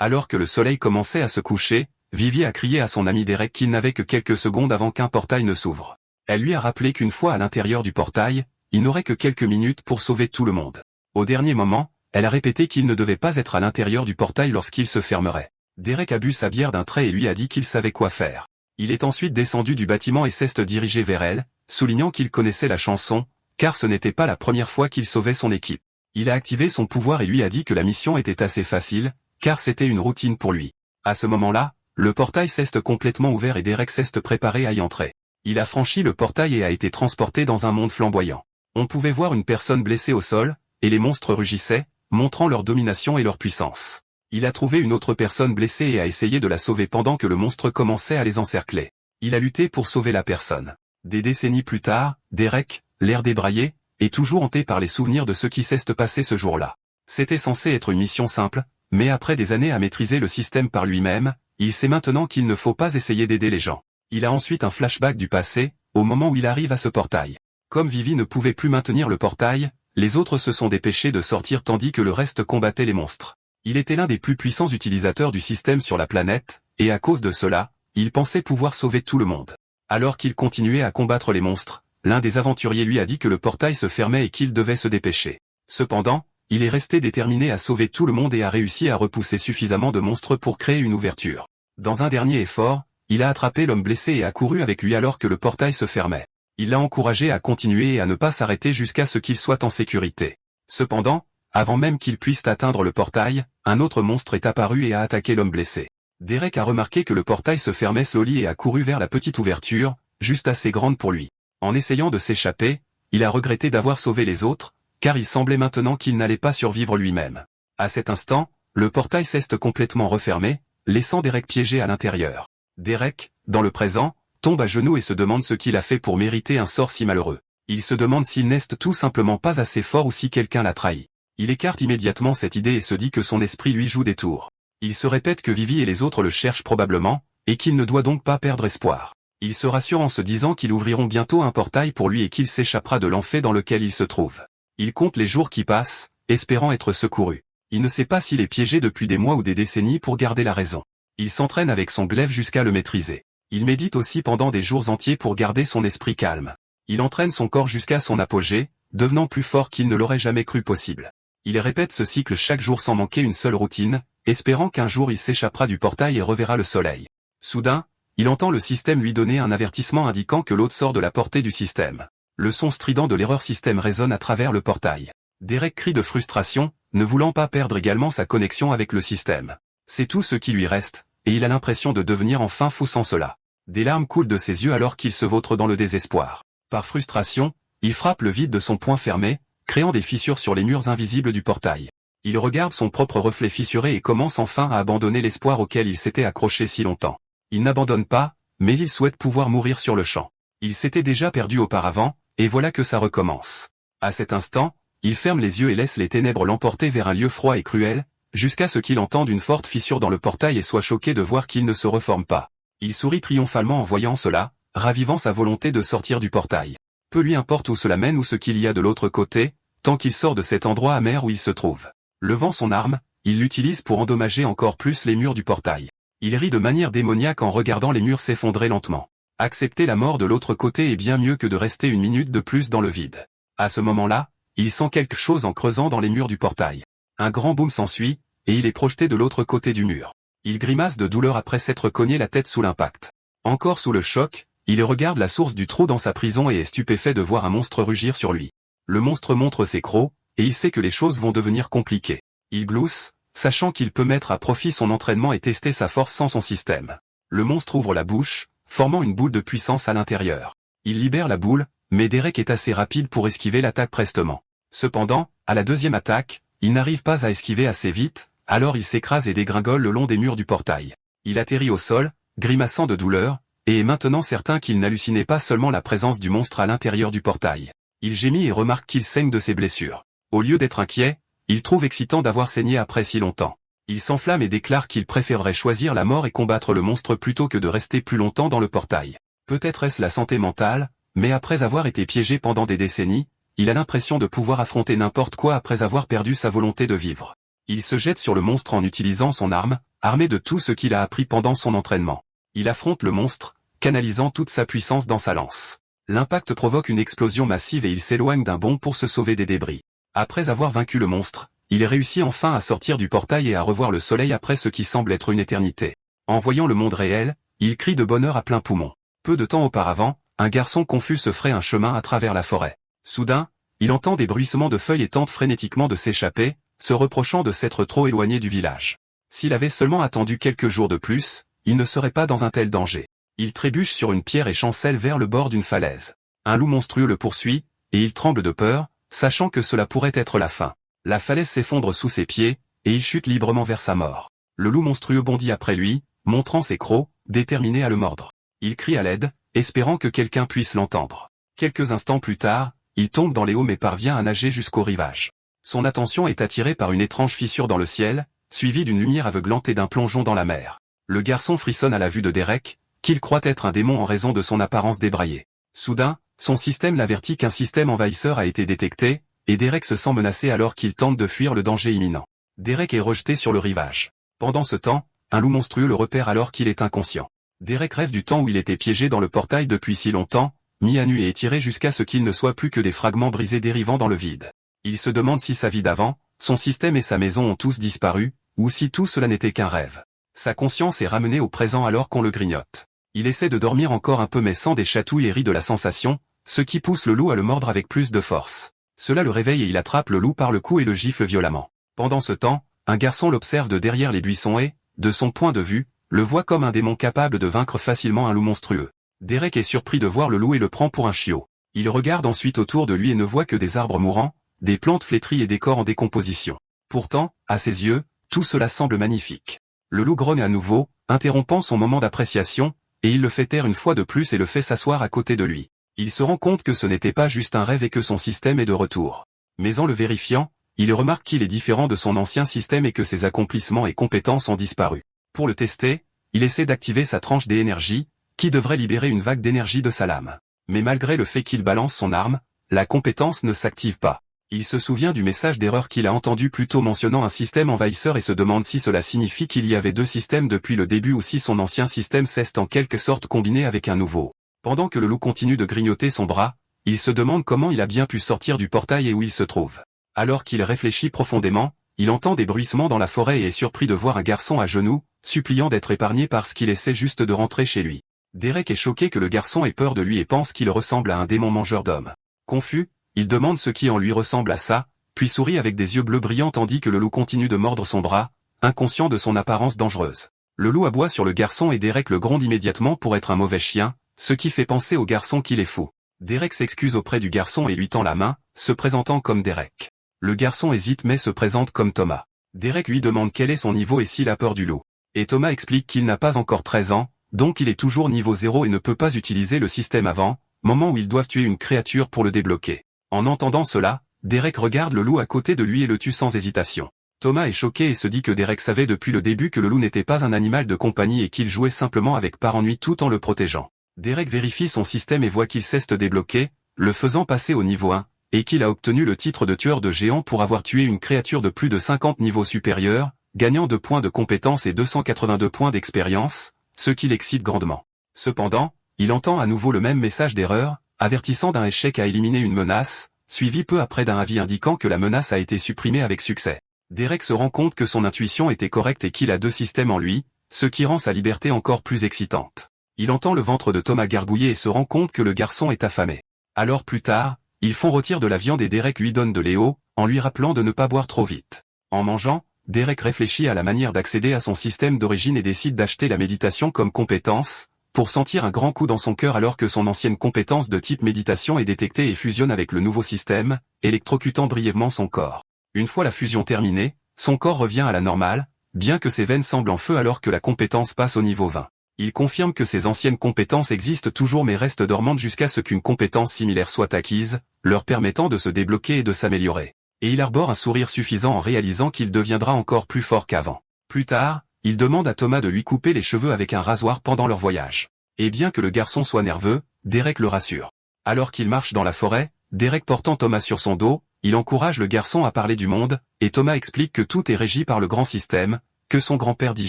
Alors que le soleil commençait à se coucher, Vivi a crié à son ami Derek qu'il n'avait que quelques secondes avant qu'un portail ne s'ouvre. Elle lui a rappelé qu'une fois à l'intérieur du portail, il n'aurait que quelques minutes pour sauver tout le monde. Au dernier moment, elle a répété qu'il ne devait pas être à l'intérieur du portail lorsqu'il se fermerait. Derek a bu sa bière d'un trait et lui a dit qu'il savait quoi faire. Il est ensuite descendu du bâtiment et s'est dirigé vers elle, soulignant qu'il connaissait la chanson, car ce n'était pas la première fois qu'il sauvait son équipe. Il a activé son pouvoir et lui a dit que la mission était assez facile, car c'était une routine pour lui. À ce moment-là, le portail s'est complètement ouvert et Derek s'est préparé à y entrer. Il a franchi le portail et a été transporté dans un monde flamboyant. On pouvait voir une personne blessée au sol, et les monstres rugissaient, montrant leur domination et leur puissance. Il a trouvé une autre personne blessée et a essayé de la sauver pendant que le monstre commençait à les encercler. Il a lutté pour sauver la personne. Des décennies plus tard, Derek, l'air débraillé, est toujours hanté par les souvenirs de ce qui s'est passé ce jour-là. C'était censé être une mission simple, mais après des années à maîtriser le système par lui-même, il sait maintenant qu'il ne faut pas essayer d'aider les gens. Il a ensuite un flashback du passé, au moment où il arrive à ce portail. Comme Vivi ne pouvait plus maintenir le portail, les autres se sont dépêchés de sortir tandis que le reste combattait les monstres. Il était l'un des plus puissants utilisateurs du système sur la planète, et à cause de cela, il pensait pouvoir sauver tout le monde. Alors qu'il continuait à combattre les monstres, l'un des aventuriers lui a dit que le portail se fermait et qu'il devait se dépêcher. Cependant, il est resté déterminé à sauver tout le monde et a réussi à repousser suffisamment de monstres pour créer une ouverture. Dans un dernier effort, il a attrapé l'homme blessé et a couru avec lui alors que le portail se fermait. Il l'a encouragé à continuer et à ne pas s'arrêter jusqu'à ce qu'il soit en sécurité. Cependant, avant même qu'il puisse atteindre le portail, un autre monstre est apparu et a attaqué l'homme blessé. Derek a remarqué que le portail se fermait slowly et a couru vers la petite ouverture, juste assez grande pour lui. En essayant de s'échapper, il a regretté d'avoir sauvé les autres, car il semblait maintenant qu'il n'allait pas survivre lui-même. À cet instant, le portail s'est complètement refermé, laissant Derek piégé à l'intérieur. Derek, dans le présent, tombe à genoux et se demande ce qu'il a fait pour mériter un sort si malheureux. Il se demande s'il n'est tout simplement pas assez fort ou si quelqu'un l'a trahi. Il écarte immédiatement cette idée et se dit que son esprit lui joue des tours. Il se répète que Vivi et les autres le cherchent probablement, et qu'il ne doit donc pas perdre espoir. Il se rassure en se disant qu'ils ouvriront bientôt un portail pour lui et qu'il s'échappera de l'enfer dans lequel il se trouve. Il compte les jours qui passent, espérant être secouru. Il ne sait pas s'il est piégé depuis des mois ou des décennies pour garder la raison. Il s'entraîne avec son glaive jusqu'à le maîtriser. Il médite aussi pendant des jours entiers pour garder son esprit calme. Il entraîne son corps jusqu'à son apogée, devenant plus fort qu'il ne l'aurait jamais cru possible. Il répète ce cycle chaque jour sans manquer une seule routine, espérant qu'un jour il s'échappera du portail et reverra le soleil. Soudain, il entend le système lui donner un avertissement indiquant que l'autre sort de la portée du système. Le son strident de l'erreur système résonne à travers le portail. Derek crie de frustration, ne voulant pas perdre également sa connexion avec le système. C'est tout ce qui lui reste, et il a l'impression de devenir enfin fou sans cela. Des larmes coulent de ses yeux alors qu'il se vautre dans le désespoir. Par frustration, il frappe le vide de son poing fermé, créant des fissures sur les murs invisibles du portail. Il regarde son propre reflet fissuré et commence enfin à abandonner l'espoir auquel il s'était accroché si longtemps. Il n'abandonne pas, mais il souhaite pouvoir mourir sur le champ. Il s'était déjà perdu auparavant, et voilà que ça recommence. À cet instant, il ferme les yeux et laisse les ténèbres l'emporter vers un lieu froid et cruel, jusqu'à ce qu'il entende une forte fissure dans le portail et soit choqué de voir qu'il ne se reforme pas. Il sourit triomphalement en voyant cela, ravivant sa volonté de sortir du portail. Peu lui importe où cela mène ou ce qu'il y a de l'autre côté, tant qu'il sort de cet endroit amer où il se trouve. Levant son arme, il l'utilise pour endommager encore plus les murs du portail. Il rit de manière démoniaque en regardant les murs s'effondrer lentement. Accepter la mort de l'autre côté est bien mieux que de rester une minute de plus dans le vide. À ce moment-là, il sent quelque chose en creusant dans les murs du portail. Un grand boom s'ensuit, et il est projeté de l'autre côté du mur. Il grimace de douleur après s'être cogné la tête sous l'impact. Encore sous le choc, il regarde la source du trou dans sa prison et est stupéfait de voir un monstre rugir sur lui. Le monstre montre ses crocs, et il sait que les choses vont devenir compliquées. Il glousse, sachant qu'il peut mettre à profit son entraînement et tester sa force sans son système. Le monstre ouvre la bouche, formant une boule de puissance à l'intérieur. Il libère la boule, mais Derek est assez rapide pour esquiver l'attaque prestement. Cependant, à la deuxième attaque, il n'arrive pas à esquiver assez vite, alors il s'écrase et dégringole le long des murs du portail. Il atterrit au sol, grimaçant de douleur, et est maintenant certain qu'il n'hallucinait pas seulement la présence du monstre à l'intérieur du portail. Il gémit et remarque qu'il saigne de ses blessures. Au lieu d'être inquiet, il trouve excitant d'avoir saigné après si longtemps. Il s'enflamme et déclare qu'il préférerait choisir la mort et combattre le monstre plutôt que de rester plus longtemps dans le portail. Peut-être est-ce la santé mentale, mais après avoir été piégé pendant des décennies, il a l'impression de pouvoir affronter n'importe quoi après avoir perdu sa volonté de vivre. Il se jette sur le monstre en utilisant son arme, armé de tout ce qu'il a appris pendant son entraînement. Il affronte le monstre, canalisant toute sa puissance dans sa lance. L'impact provoque une explosion massive et il s'éloigne d'un bond pour se sauver des débris. Après avoir vaincu le monstre, il réussit enfin à sortir du portail et à revoir le soleil après ce qui semble être une éternité. En voyant le monde réel, il crie de bonheur à plein poumon. Peu de temps auparavant, un garçon confus se ferait un chemin à travers la forêt. Soudain, il entend des bruissements de feuilles et tente frénétiquement de s'échapper, se reprochant de s'être trop éloigné du village. S'il avait seulement attendu quelques jours de plus, il ne serait pas dans un tel danger. Il trébuche sur une pierre et chancelle vers le bord d'une falaise. Un loup monstrueux le poursuit, et il tremble de peur, sachant que cela pourrait être la fin. La falaise s'effondre sous ses pieds, et il chute librement vers sa mort. Le loup monstrueux bondit après lui, montrant ses crocs, déterminé à le mordre. Il crie à l'aide, espérant que quelqu'un puisse l'entendre. Quelques instants plus tard, il tombe dans les eaux mais parvient à nager jusqu'au rivage. Son attention est attirée par une étrange fissure dans le ciel, suivie d'une lumière aveuglante et d'un plongeon dans la mer. Le garçon frissonne à la vue de Derek, qu'il croit être un démon en raison de son apparence débraillée. Soudain, son système l'avertit qu'un système envahisseur a été détecté, et Derek se sent menacé alors qu'il tente de fuir le danger imminent. Derek est rejeté sur le rivage. Pendant ce temps, un loup monstrueux le repère alors qu'il est inconscient. Derek rêve du temps où il était piégé dans le portail depuis si longtemps, mis à nu et étiré jusqu'à ce qu'il ne soit plus que des fragments brisés dérivant dans le vide. Il se demande si sa vie d'avant, son système et sa maison ont tous disparu, ou si tout cela n'était qu'un rêve. Sa conscience est ramenée au présent alors qu'on le grignote. Il essaie de dormir encore un peu mais sent des chatouilles et rit de la sensation, ce qui pousse le loup à le mordre avec plus de force. Cela le réveille et il attrape le loup par le cou et le gifle violemment. Pendant ce temps, un garçon l'observe de derrière les buissons et, de son point de vue, le voit comme un démon capable de vaincre facilement un loup monstrueux. Derek est surpris de voir le loup et le prend pour un chiot. Il regarde ensuite autour de lui et ne voit que des arbres mourants, des plantes flétries et des corps en décomposition. Pourtant, à ses yeux, tout cela semble magnifique. Le loup grogne à nouveau, interrompant son moment d'appréciation, et il le fait taire une fois de plus et le fait s'asseoir à côté de lui. Il se rend compte que ce n'était pas juste un rêve et que son système est de retour. Mais en le vérifiant, il remarque qu'il est différent de son ancien système et que ses accomplissements et compétences ont disparu. Pour le tester, il essaie d'activer sa tranche d'énergie, qui devrait libérer une vague d'énergie de sa lame. Mais malgré le fait qu'il balance son arme, la compétence ne s'active pas. Il se souvient du message d'erreur qu'il a entendu plus tôt mentionnant un système envahisseur et se demande si cela signifie qu'il y avait deux systèmes depuis le début ou si son ancien système s'est en quelque sorte combiné avec un nouveau. Pendant que le loup continue de grignoter son bras, il se demande comment il a bien pu sortir du portail et où il se trouve. Alors qu'il réfléchit profondément, il entend des bruissements dans la forêt et est surpris de voir un garçon à genoux, suppliant d'être épargné parce qu'il essaie juste de rentrer chez lui. Derek est choqué que le garçon ait peur de lui et pense qu'il ressemble à un démon mangeur d'hommes. Confus, il demande ce qui en lui ressemble à ça, puis sourit avec des yeux bleus brillants tandis que le loup continue de mordre son bras, inconscient de son apparence dangereuse. Le loup aboie sur le garçon et Derek le gronde immédiatement pour être un mauvais chien, ce qui fait penser au garçon qu'il est fou. Derek s'excuse auprès du garçon et lui tend la main, se présentant comme Derek. Le garçon hésite mais se présente comme Thomas. Derek lui demande quel est son niveau et s'il a peur du loup. Et Thomas explique qu'il n'a pas encore 13 ans, donc il est toujours niveau 0 et ne peut pas utiliser le système avant, moment où ils doivent tuer une créature pour le débloquer. En entendant cela, Derek regarde le loup à côté de lui et le tue sans hésitation. Thomas est choqué et se dit que Derek savait depuis le début que le loup n'était pas un animal de compagnie et qu'il jouait simplement avec par ennui tout en le protégeant. Derek vérifie son système et voit qu'il s'est débloqué, le faisant passer au niveau 1, et qu'il a obtenu le titre de tueur de géant pour avoir tué une créature de plus de 50 niveaux supérieurs, gagnant 2 points de compétence et 282 points d'expérience, ce qui l'excite grandement. Cependant, il entend à nouveau le même message d'erreur, avertissant d'un échec à éliminer une menace, suivi peu après d'un avis indiquant que la menace a été supprimée avec succès. Derek se rend compte que son intuition était correcte et qu'il a 2 systèmes en lui, ce qui rend sa liberté encore plus excitante. Il entend le ventre de Thomas gargouiller et se rend compte que le garçon est affamé. Alors plus tard, ils font rôtir de la viande et Derek lui donne de l'eau, en lui rappelant de ne pas boire trop vite. En mangeant, Derek réfléchit à la manière d'accéder à son système d'origine et décide d'acheter la méditation comme compétence, pour sentir un grand coup dans son cœur alors que son ancienne compétence de type méditation est détectée et fusionne avec le nouveau système, électrocutant brièvement son corps. Une fois la fusion terminée, son corps revient à la normale, bien que ses veines semblent en feu alors que la compétence passe au niveau 20. Il confirme que ses anciennes compétences existent toujours mais restent dormantes jusqu'à ce qu'une compétence similaire soit acquise, leur permettant de se débloquer et de s'améliorer. Et il arbore un sourire suffisant en réalisant qu'il deviendra encore plus fort qu'avant. Plus tard, il demande à Thomas de lui couper les cheveux avec un rasoir pendant leur voyage. Et bien que le garçon soit nerveux, Derek le rassure. Alors qu'il marche dans la forêt, Derek portant Thomas sur son dos, il encourage le garçon à parler du monde, et Thomas explique que tout est régi par le grand système, que son grand-père dit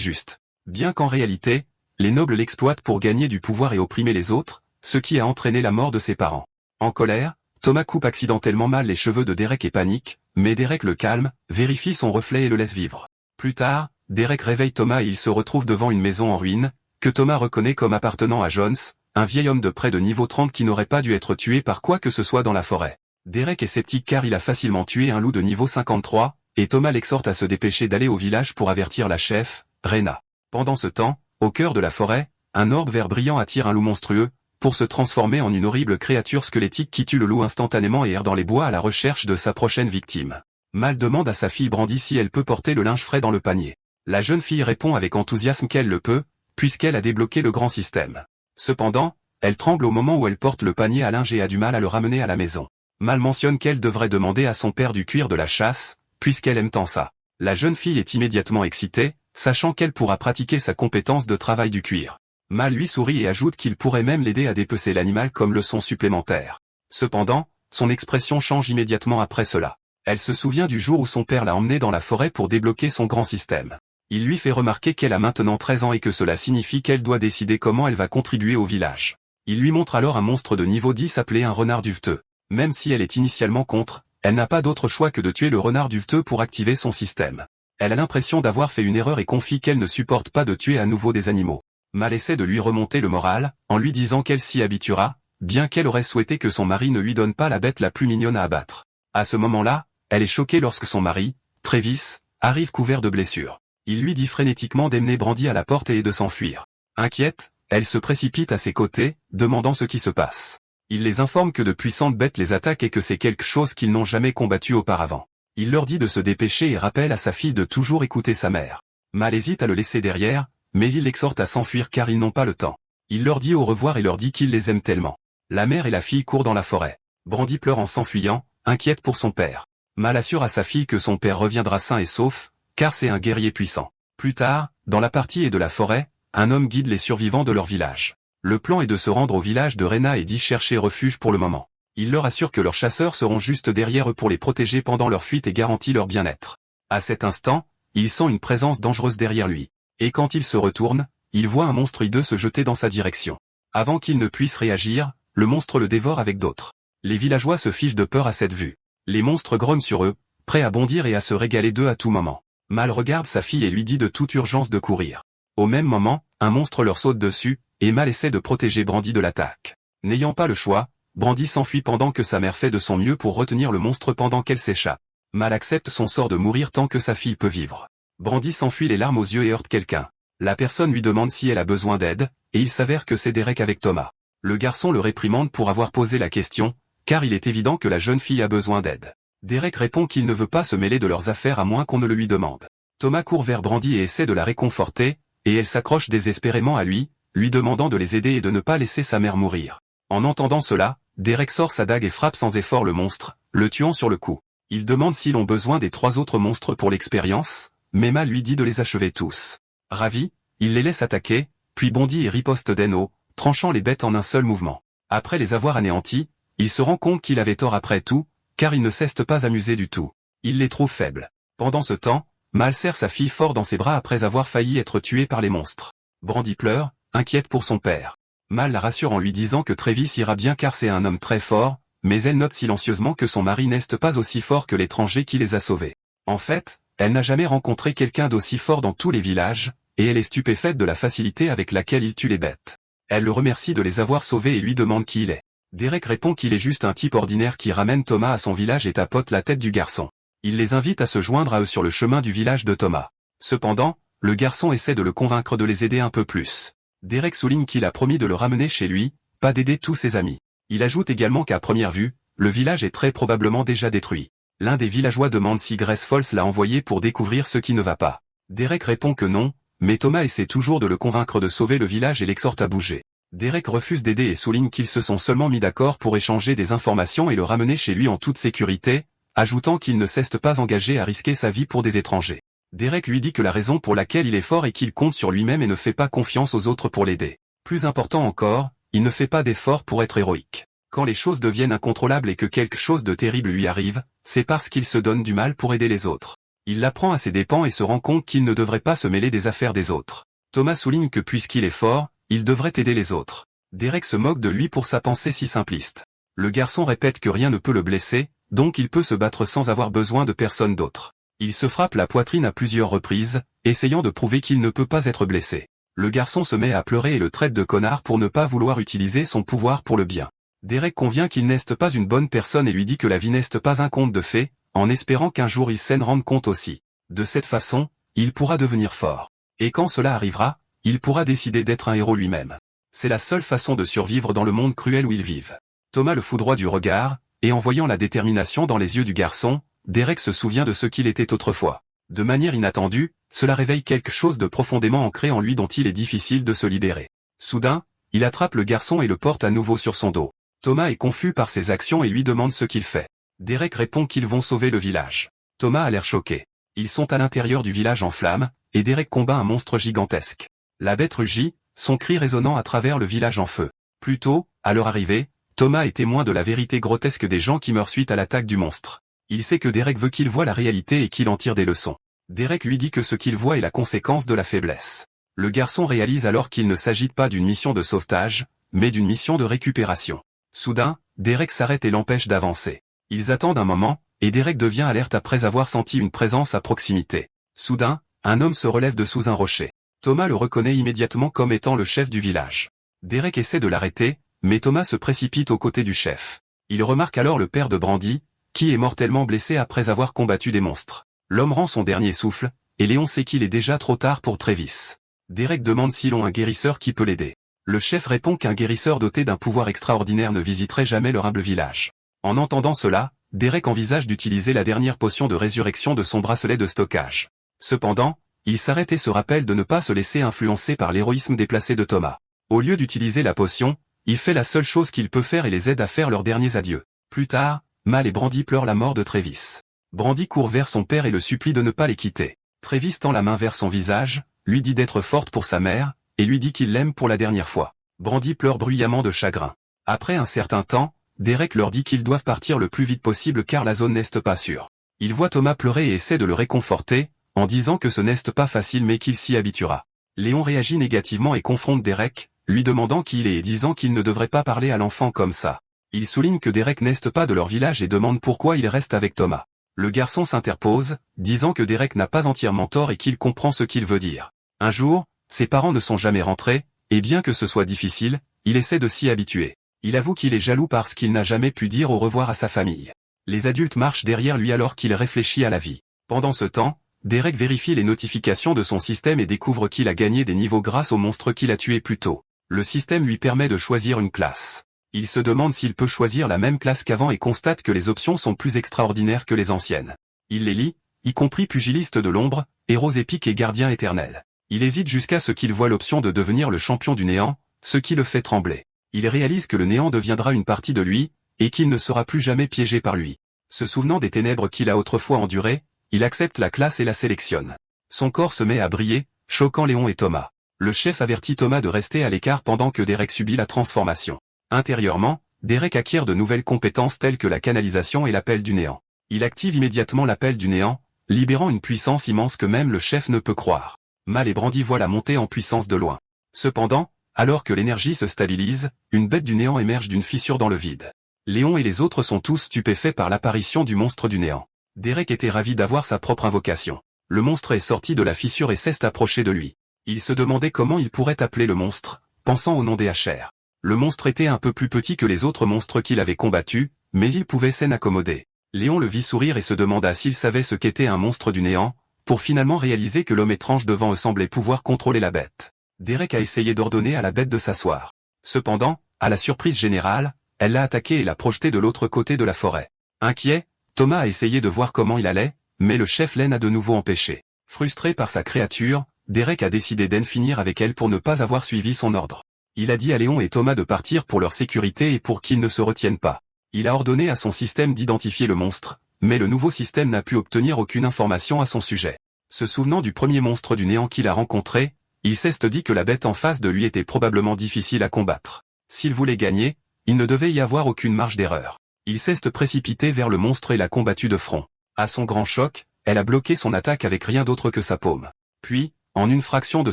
juste. Bien qu'en réalité, les nobles l'exploitent pour gagner du pouvoir et opprimer les autres, ce qui a entraîné la mort de ses parents. En colère, Thomas coupe accidentellement mal les cheveux de Derek et panique, mais Derek le calme, vérifie son reflet et le laisse vivre. Plus tard, Derek réveille Thomas et il se retrouve devant une maison en ruine, que Thomas reconnaît comme appartenant à Jones, un vieil homme de près de niveau 30 qui n'aurait pas dû être tué par quoi que ce soit dans la forêt. Derek est sceptique car il a facilement tué un loup de niveau 53, et Thomas l'exhorte à se dépêcher d'aller au village pour avertir la chef, Rena. Pendant ce temps, au cœur de la forêt, un orbe vert brillant attire un loup monstrueux, pour se transformer en une horrible créature squelettique qui tue le loup instantanément et erre dans les bois à la recherche de sa prochaine victime. Mal demande à sa fille Brandy si elle peut porter le linge frais dans le panier. La jeune fille répond avec enthousiasme qu'elle le peut, puisqu'elle a débloqué le grand système. Cependant, elle tremble au moment où elle porte le panier à linge et a du mal à le ramener à la maison. Mal mentionne qu'elle devrait demander à son père du cuir de la chasse, puisqu'elle aime tant ça. La jeune fille est immédiatement excitée, sachant qu'elle pourra pratiquer sa compétence de travail du cuir. Mal lui sourit et ajoute qu'il pourrait même l'aider à dépecer l'animal comme leçon supplémentaire. Cependant, son expression change immédiatement après cela. Elle se souvient du jour où son père l'a emmenée dans la forêt pour débloquer son grand système. Il lui fait remarquer qu'elle a maintenant 13 ans et que cela signifie qu'elle doit décider comment elle va contribuer au village. Il lui montre alors un monstre de niveau 10 appelé un renard duveteux. Même si elle est initialement contre, elle n'a pas d'autre choix que de tuer le renard duveteux pour activer son système. Elle a l'impression d'avoir fait une erreur et confie qu'elle ne supporte pas de tuer à nouveau des animaux. Mal essaie de lui remonter le moral, en lui disant qu'elle s'y habituera, bien qu'elle aurait souhaité que son mari ne lui donne pas la bête la plus mignonne à abattre. À ce moment-là, elle est choquée lorsque son mari, Travis, arrive couvert de blessures. Il lui dit frénétiquement d'emmener Brandy à la porte et de s'enfuir. Inquiète, elle se précipite à ses côtés, demandant ce qui se passe. Il les informe que de puissantes bêtes les attaquent et que c'est quelque chose qu'ils n'ont jamais combattu auparavant. Il leur dit de se dépêcher et rappelle à sa fille de toujours écouter sa mère. Mal hésite à le laisser derrière, mais il l'exhorte à s'enfuir car ils n'ont pas le temps. Il leur dit au revoir et leur dit qu'il les aime tellement. La mère et la fille courent dans la forêt. Brandy pleure en s'enfuyant, inquiète pour son père. Mal assure à sa fille que son père reviendra sain et sauf, car c'est un guerrier puissant. Plus tard, dans la partie et de la forêt, un homme guide les survivants de leur village. Le plan est de se rendre au village de Rena et d'y chercher refuge pour le moment. Il leur assure que leurs chasseurs seront juste derrière eux pour les protéger pendant leur fuite et garantit leur bien-être. À cet instant, il sent une présence dangereuse derrière lui. Et quand il se retourne, il voit un monstre hideux se jeter dans sa direction. Avant qu'il ne puisse réagir, le monstre le dévore avec d'autres. Les villageois se fichent de peur à cette vue. Les monstres grognent sur eux, prêts à bondir et à se régaler d'eux à tout moment. Mal regarde sa fille et lui dit de toute urgence de courir. Au même moment, un monstre leur saute dessus, et Mal essaie de protéger Brandy de l'attaque. N'ayant pas le choix, Brandy s'enfuit pendant que sa mère fait de son mieux pour retenir le monstre pendant qu'elle s'échappe. Mal accepte son sort de mourir tant que sa fille peut vivre. Brandy s'enfuit les larmes aux yeux et heurte quelqu'un. La personne lui demande si elle a besoin d'aide, et il s'avère que c'est Derek avec Thomas. Le garçon le réprimande pour avoir posé la question, car il est évident que la jeune fille a besoin d'aide. Derek répond qu'il ne veut pas se mêler de leurs affaires à moins qu'on ne le lui demande. Thomas court vers Brandy et essaie de la réconforter, et elle s'accroche désespérément à lui demandant de les aider et de ne pas laisser sa mère mourir. En entendant cela, Derek sort sa dague et frappe sans effort le monstre, le tuant sur le coup. Il demande s'ils ont besoin des 3 autres monstres pour l'expérience, mais Mal lui dit de les achever tous. Ravi, il les laisse attaquer, puis bondit et riposte d'Eno, tranchant les bêtes en un seul mouvement. Après les avoir anéantis, il se rend compte qu'il avait tort après tout, car il ne s'est pas amusé du tout. Il les trouve faibles. Pendant ce temps, Mal serre sa fille fort dans ses bras après avoir failli être tué par les monstres. Brandy pleure, inquiète pour son père. Mal la rassure en lui disant que Travis ira bien car c'est un homme très fort, mais elle note silencieusement que son mari n'est pas aussi fort que l'étranger qui les a sauvés. En fait, elle n'a jamais rencontré quelqu'un d'aussi fort dans tous les villages, et elle est stupéfaite de la facilité avec laquelle il tue les bêtes. Elle le remercie de les avoir sauvés et lui demande qui il est. Derek répond qu'il est juste un type ordinaire qui ramène Thomas à son village et tapote la tête du garçon. Il les invite à se joindre à eux sur le chemin du village de Thomas. Cependant, le garçon essaie de le convaincre de les aider un peu plus. Derek souligne qu'il a promis de le ramener chez lui, pas d'aider tous ses amis. Il ajoute également qu'à première vue, le village est très probablement déjà détruit. L'un des villageois demande si Grace Falls l'a envoyé pour découvrir ce qui ne va pas. Derek répond que non, mais Thomas essaie toujours de le convaincre de sauver le village et l'exhorte à bouger. Derek refuse d'aider et souligne qu'ils se sont seulement mis d'accord pour échanger des informations et le ramener chez lui en toute sécurité, ajoutant qu'il ne s'est pas engagé à risquer sa vie pour des étrangers. Derek lui dit que la raison pour laquelle il est fort est qu'il compte sur lui-même et ne fait pas confiance aux autres pour l'aider. Plus important encore, il ne fait pas d'efforts pour être héroïque. Quand les choses deviennent incontrôlables et que quelque chose de terrible lui arrive, c'est parce qu'il se donne du mal pour aider les autres. Il l'apprend à ses dépens et se rend compte qu'il ne devrait pas se mêler des affaires des autres. Thomas souligne que puisqu'il est fort, il devrait aider les autres. Derek se moque de lui pour sa pensée si simpliste. Le garçon répète que rien ne peut le blesser, donc il peut se battre sans avoir besoin de personne d'autre. Il se frappe la poitrine à plusieurs reprises, essayant de prouver qu'il ne peut pas être blessé. Le garçon se met à pleurer et le traite de connard pour ne pas vouloir utiliser son pouvoir pour le bien. Derek convient qu'il n'est pas une bonne personne et lui dit que la vie n'est pas un conte de fées, en espérant qu'un jour il s'en rende compte aussi. De cette façon, il pourra devenir fort. Et quand cela arrivera, il pourra décider d'être un héros lui-même. C'est la seule façon de survivre dans le monde cruel où ils vivent. Thomas le foudroie du regard, et en voyant la détermination dans les yeux du garçon, Derek se souvient de ce qu'il était autrefois. De manière inattendue, cela réveille quelque chose de profondément ancré en lui dont il est difficile de se libérer. Soudain, il attrape le garçon et le porte à nouveau sur son dos. Thomas est confus par ses actions et lui demande ce qu'il fait. Derek répond qu'ils vont sauver le village. Thomas a l'air choqué. Ils sont à l'intérieur du village en flammes, et Derek combat un monstre gigantesque. La bête rugit, son cri résonnant à travers le village en feu. Plus tôt, à leur arrivée, Thomas est témoin de la vérité grotesque des gens qui meurent suite à l'attaque du monstre. Il sait que Derek veut qu'il voie la réalité et qu'il en tire des leçons. Derek lui dit que ce qu'il voit est la conséquence de la faiblesse. Le garçon réalise alors qu'il ne s'agit pas d'une mission de sauvetage, mais d'une mission de récupération. Soudain, Derek s'arrête et l'empêche d'avancer. Ils attendent un moment, et Derek devient alerte après avoir senti une présence à proximité. Soudain, un homme se relève de sous un rocher. Thomas le reconnaît immédiatement comme étant le chef du village. Derek essaie de l'arrêter, mais Thomas se précipite aux côtés du chef. Il remarque alors le père de Brandy, qui est mortellement blessé après avoir combattu des monstres. L'homme rend son dernier souffle, et Léon sait qu'il est déjà trop tard pour Travis. Derek demande s'ils ont un guérisseur qui peut l'aider. Le chef répond qu'un guérisseur doté d'un pouvoir extraordinaire ne visiterait jamais leur humble village. En entendant cela, Derek envisage d'utiliser la dernière potion de résurrection de son bracelet de stockage. Cependant, il s'arrête et se rappelle de ne pas se laisser influencer par l'héroïsme déplacé de Thomas. Au lieu d'utiliser la potion, il fait la seule chose qu'il peut faire et les aide à faire leurs derniers adieux. Plus tard, Mal et Brandy pleurent la mort de Travis. Brandy court vers son père et le supplie de ne pas les quitter. Travis tend la main vers son visage, lui dit d'être forte pour sa mère, et lui dit qu'il l'aime pour la dernière fois. Brandy pleure bruyamment de chagrin. Après un certain temps, Derek leur dit qu'ils doivent partir le plus vite possible car la zone n'est pas sûre. Il voit Thomas pleurer et essaie de le réconforter, en disant que ce n'est pas facile mais qu'il s'y habituera. Léon réagit négativement et confronte Derek, lui demandant qui il est et disant qu'il ne devrait pas parler à l'enfant comme ça. Il souligne que Derek n'est pas de leur village et demande pourquoi il reste avec Thomas. Le garçon s'interpose, disant que Derek n'a pas entièrement tort et qu'il comprend ce qu'il veut dire. Un jour, ses parents ne sont jamais rentrés, et bien que ce soit difficile, il essaie de s'y habituer. Il avoue qu'il est jaloux parce qu'il n'a jamais pu dire au revoir à sa famille. Les adultes marchent derrière lui alors qu'il réfléchit à la vie. Pendant ce temps, Derek vérifie les notifications de son système et découvre qu'il a gagné des niveaux grâce au monstre qu'il a tué plus tôt. Le système lui permet de choisir une classe. Il se demande s'il peut choisir la même classe qu'avant et constate que les options sont plus extraordinaires que les anciennes. Il les lit, y compris pugiliste de l'ombre, héros épique et gardien éternel. Il hésite jusqu'à ce qu'il voit l'option de devenir le champion du néant, ce qui le fait trembler. Il réalise que le néant deviendra une partie de lui, et qu'il ne sera plus jamais piégé par lui. Se souvenant des ténèbres qu'il a autrefois endurées, il accepte la classe et la sélectionne. Son corps se met à briller, choquant Léon et Thomas. Le chef avertit Thomas de rester à l'écart pendant que Derek subit la transformation. Intérieurement, Derek acquiert de nouvelles compétences telles que la canalisation et l'appel du néant. Il active immédiatement l'appel du néant, libérant une puissance immense que même le chef ne peut croire. Mal et Brandy voient la montée en puissance de loin. Cependant, alors que l'énergie se stabilise, une bête du néant émerge d'une fissure dans le vide. Léon et les autres sont tous stupéfaits par l'apparition du monstre du néant. Derek était ravi d'avoir sa propre invocation. Le monstre est sorti de la fissure et s'est approché de lui. Il se demandait comment il pourrait appeler le monstre, pensant au nom des HR. Le monstre était un peu plus petit que les autres monstres qu'il avait combattus, mais il pouvait s'en accommoder. Léon le vit sourire et se demanda s'il savait ce qu'était un monstre du néant, pour finalement réaliser que l'homme étrange devant eux semblait pouvoir contrôler la bête. Derek a essayé d'ordonner à la bête de s'asseoir. Cependant, à la surprise générale, elle l'a attaqué et l'a projeté de l'autre côté de la forêt. Inquiet, Thomas a essayé de voir comment il allait, mais le chef l'en a de nouveau empêché. Frustré par sa créature, Derek a décidé d'en finir avec elle pour ne pas avoir suivi son ordre. Il a dit à Léon et Thomas de partir pour leur sécurité et pour qu'ils ne se retiennent pas. Il a ordonné à son système d'identifier le monstre, mais le nouveau système n'a pu obtenir aucune information à son sujet. Se souvenant du premier monstre du néant qu'il a rencontré, il s'est dit que la bête en face de lui était probablement difficile à combattre. S'il voulait gagner, il ne devait y avoir aucune marge d'erreur. Il s'est précipité vers le monstre et l'a combattu de front. À son grand choc, elle a bloqué son attaque avec rien d'autre que sa paume. Puis, en une fraction de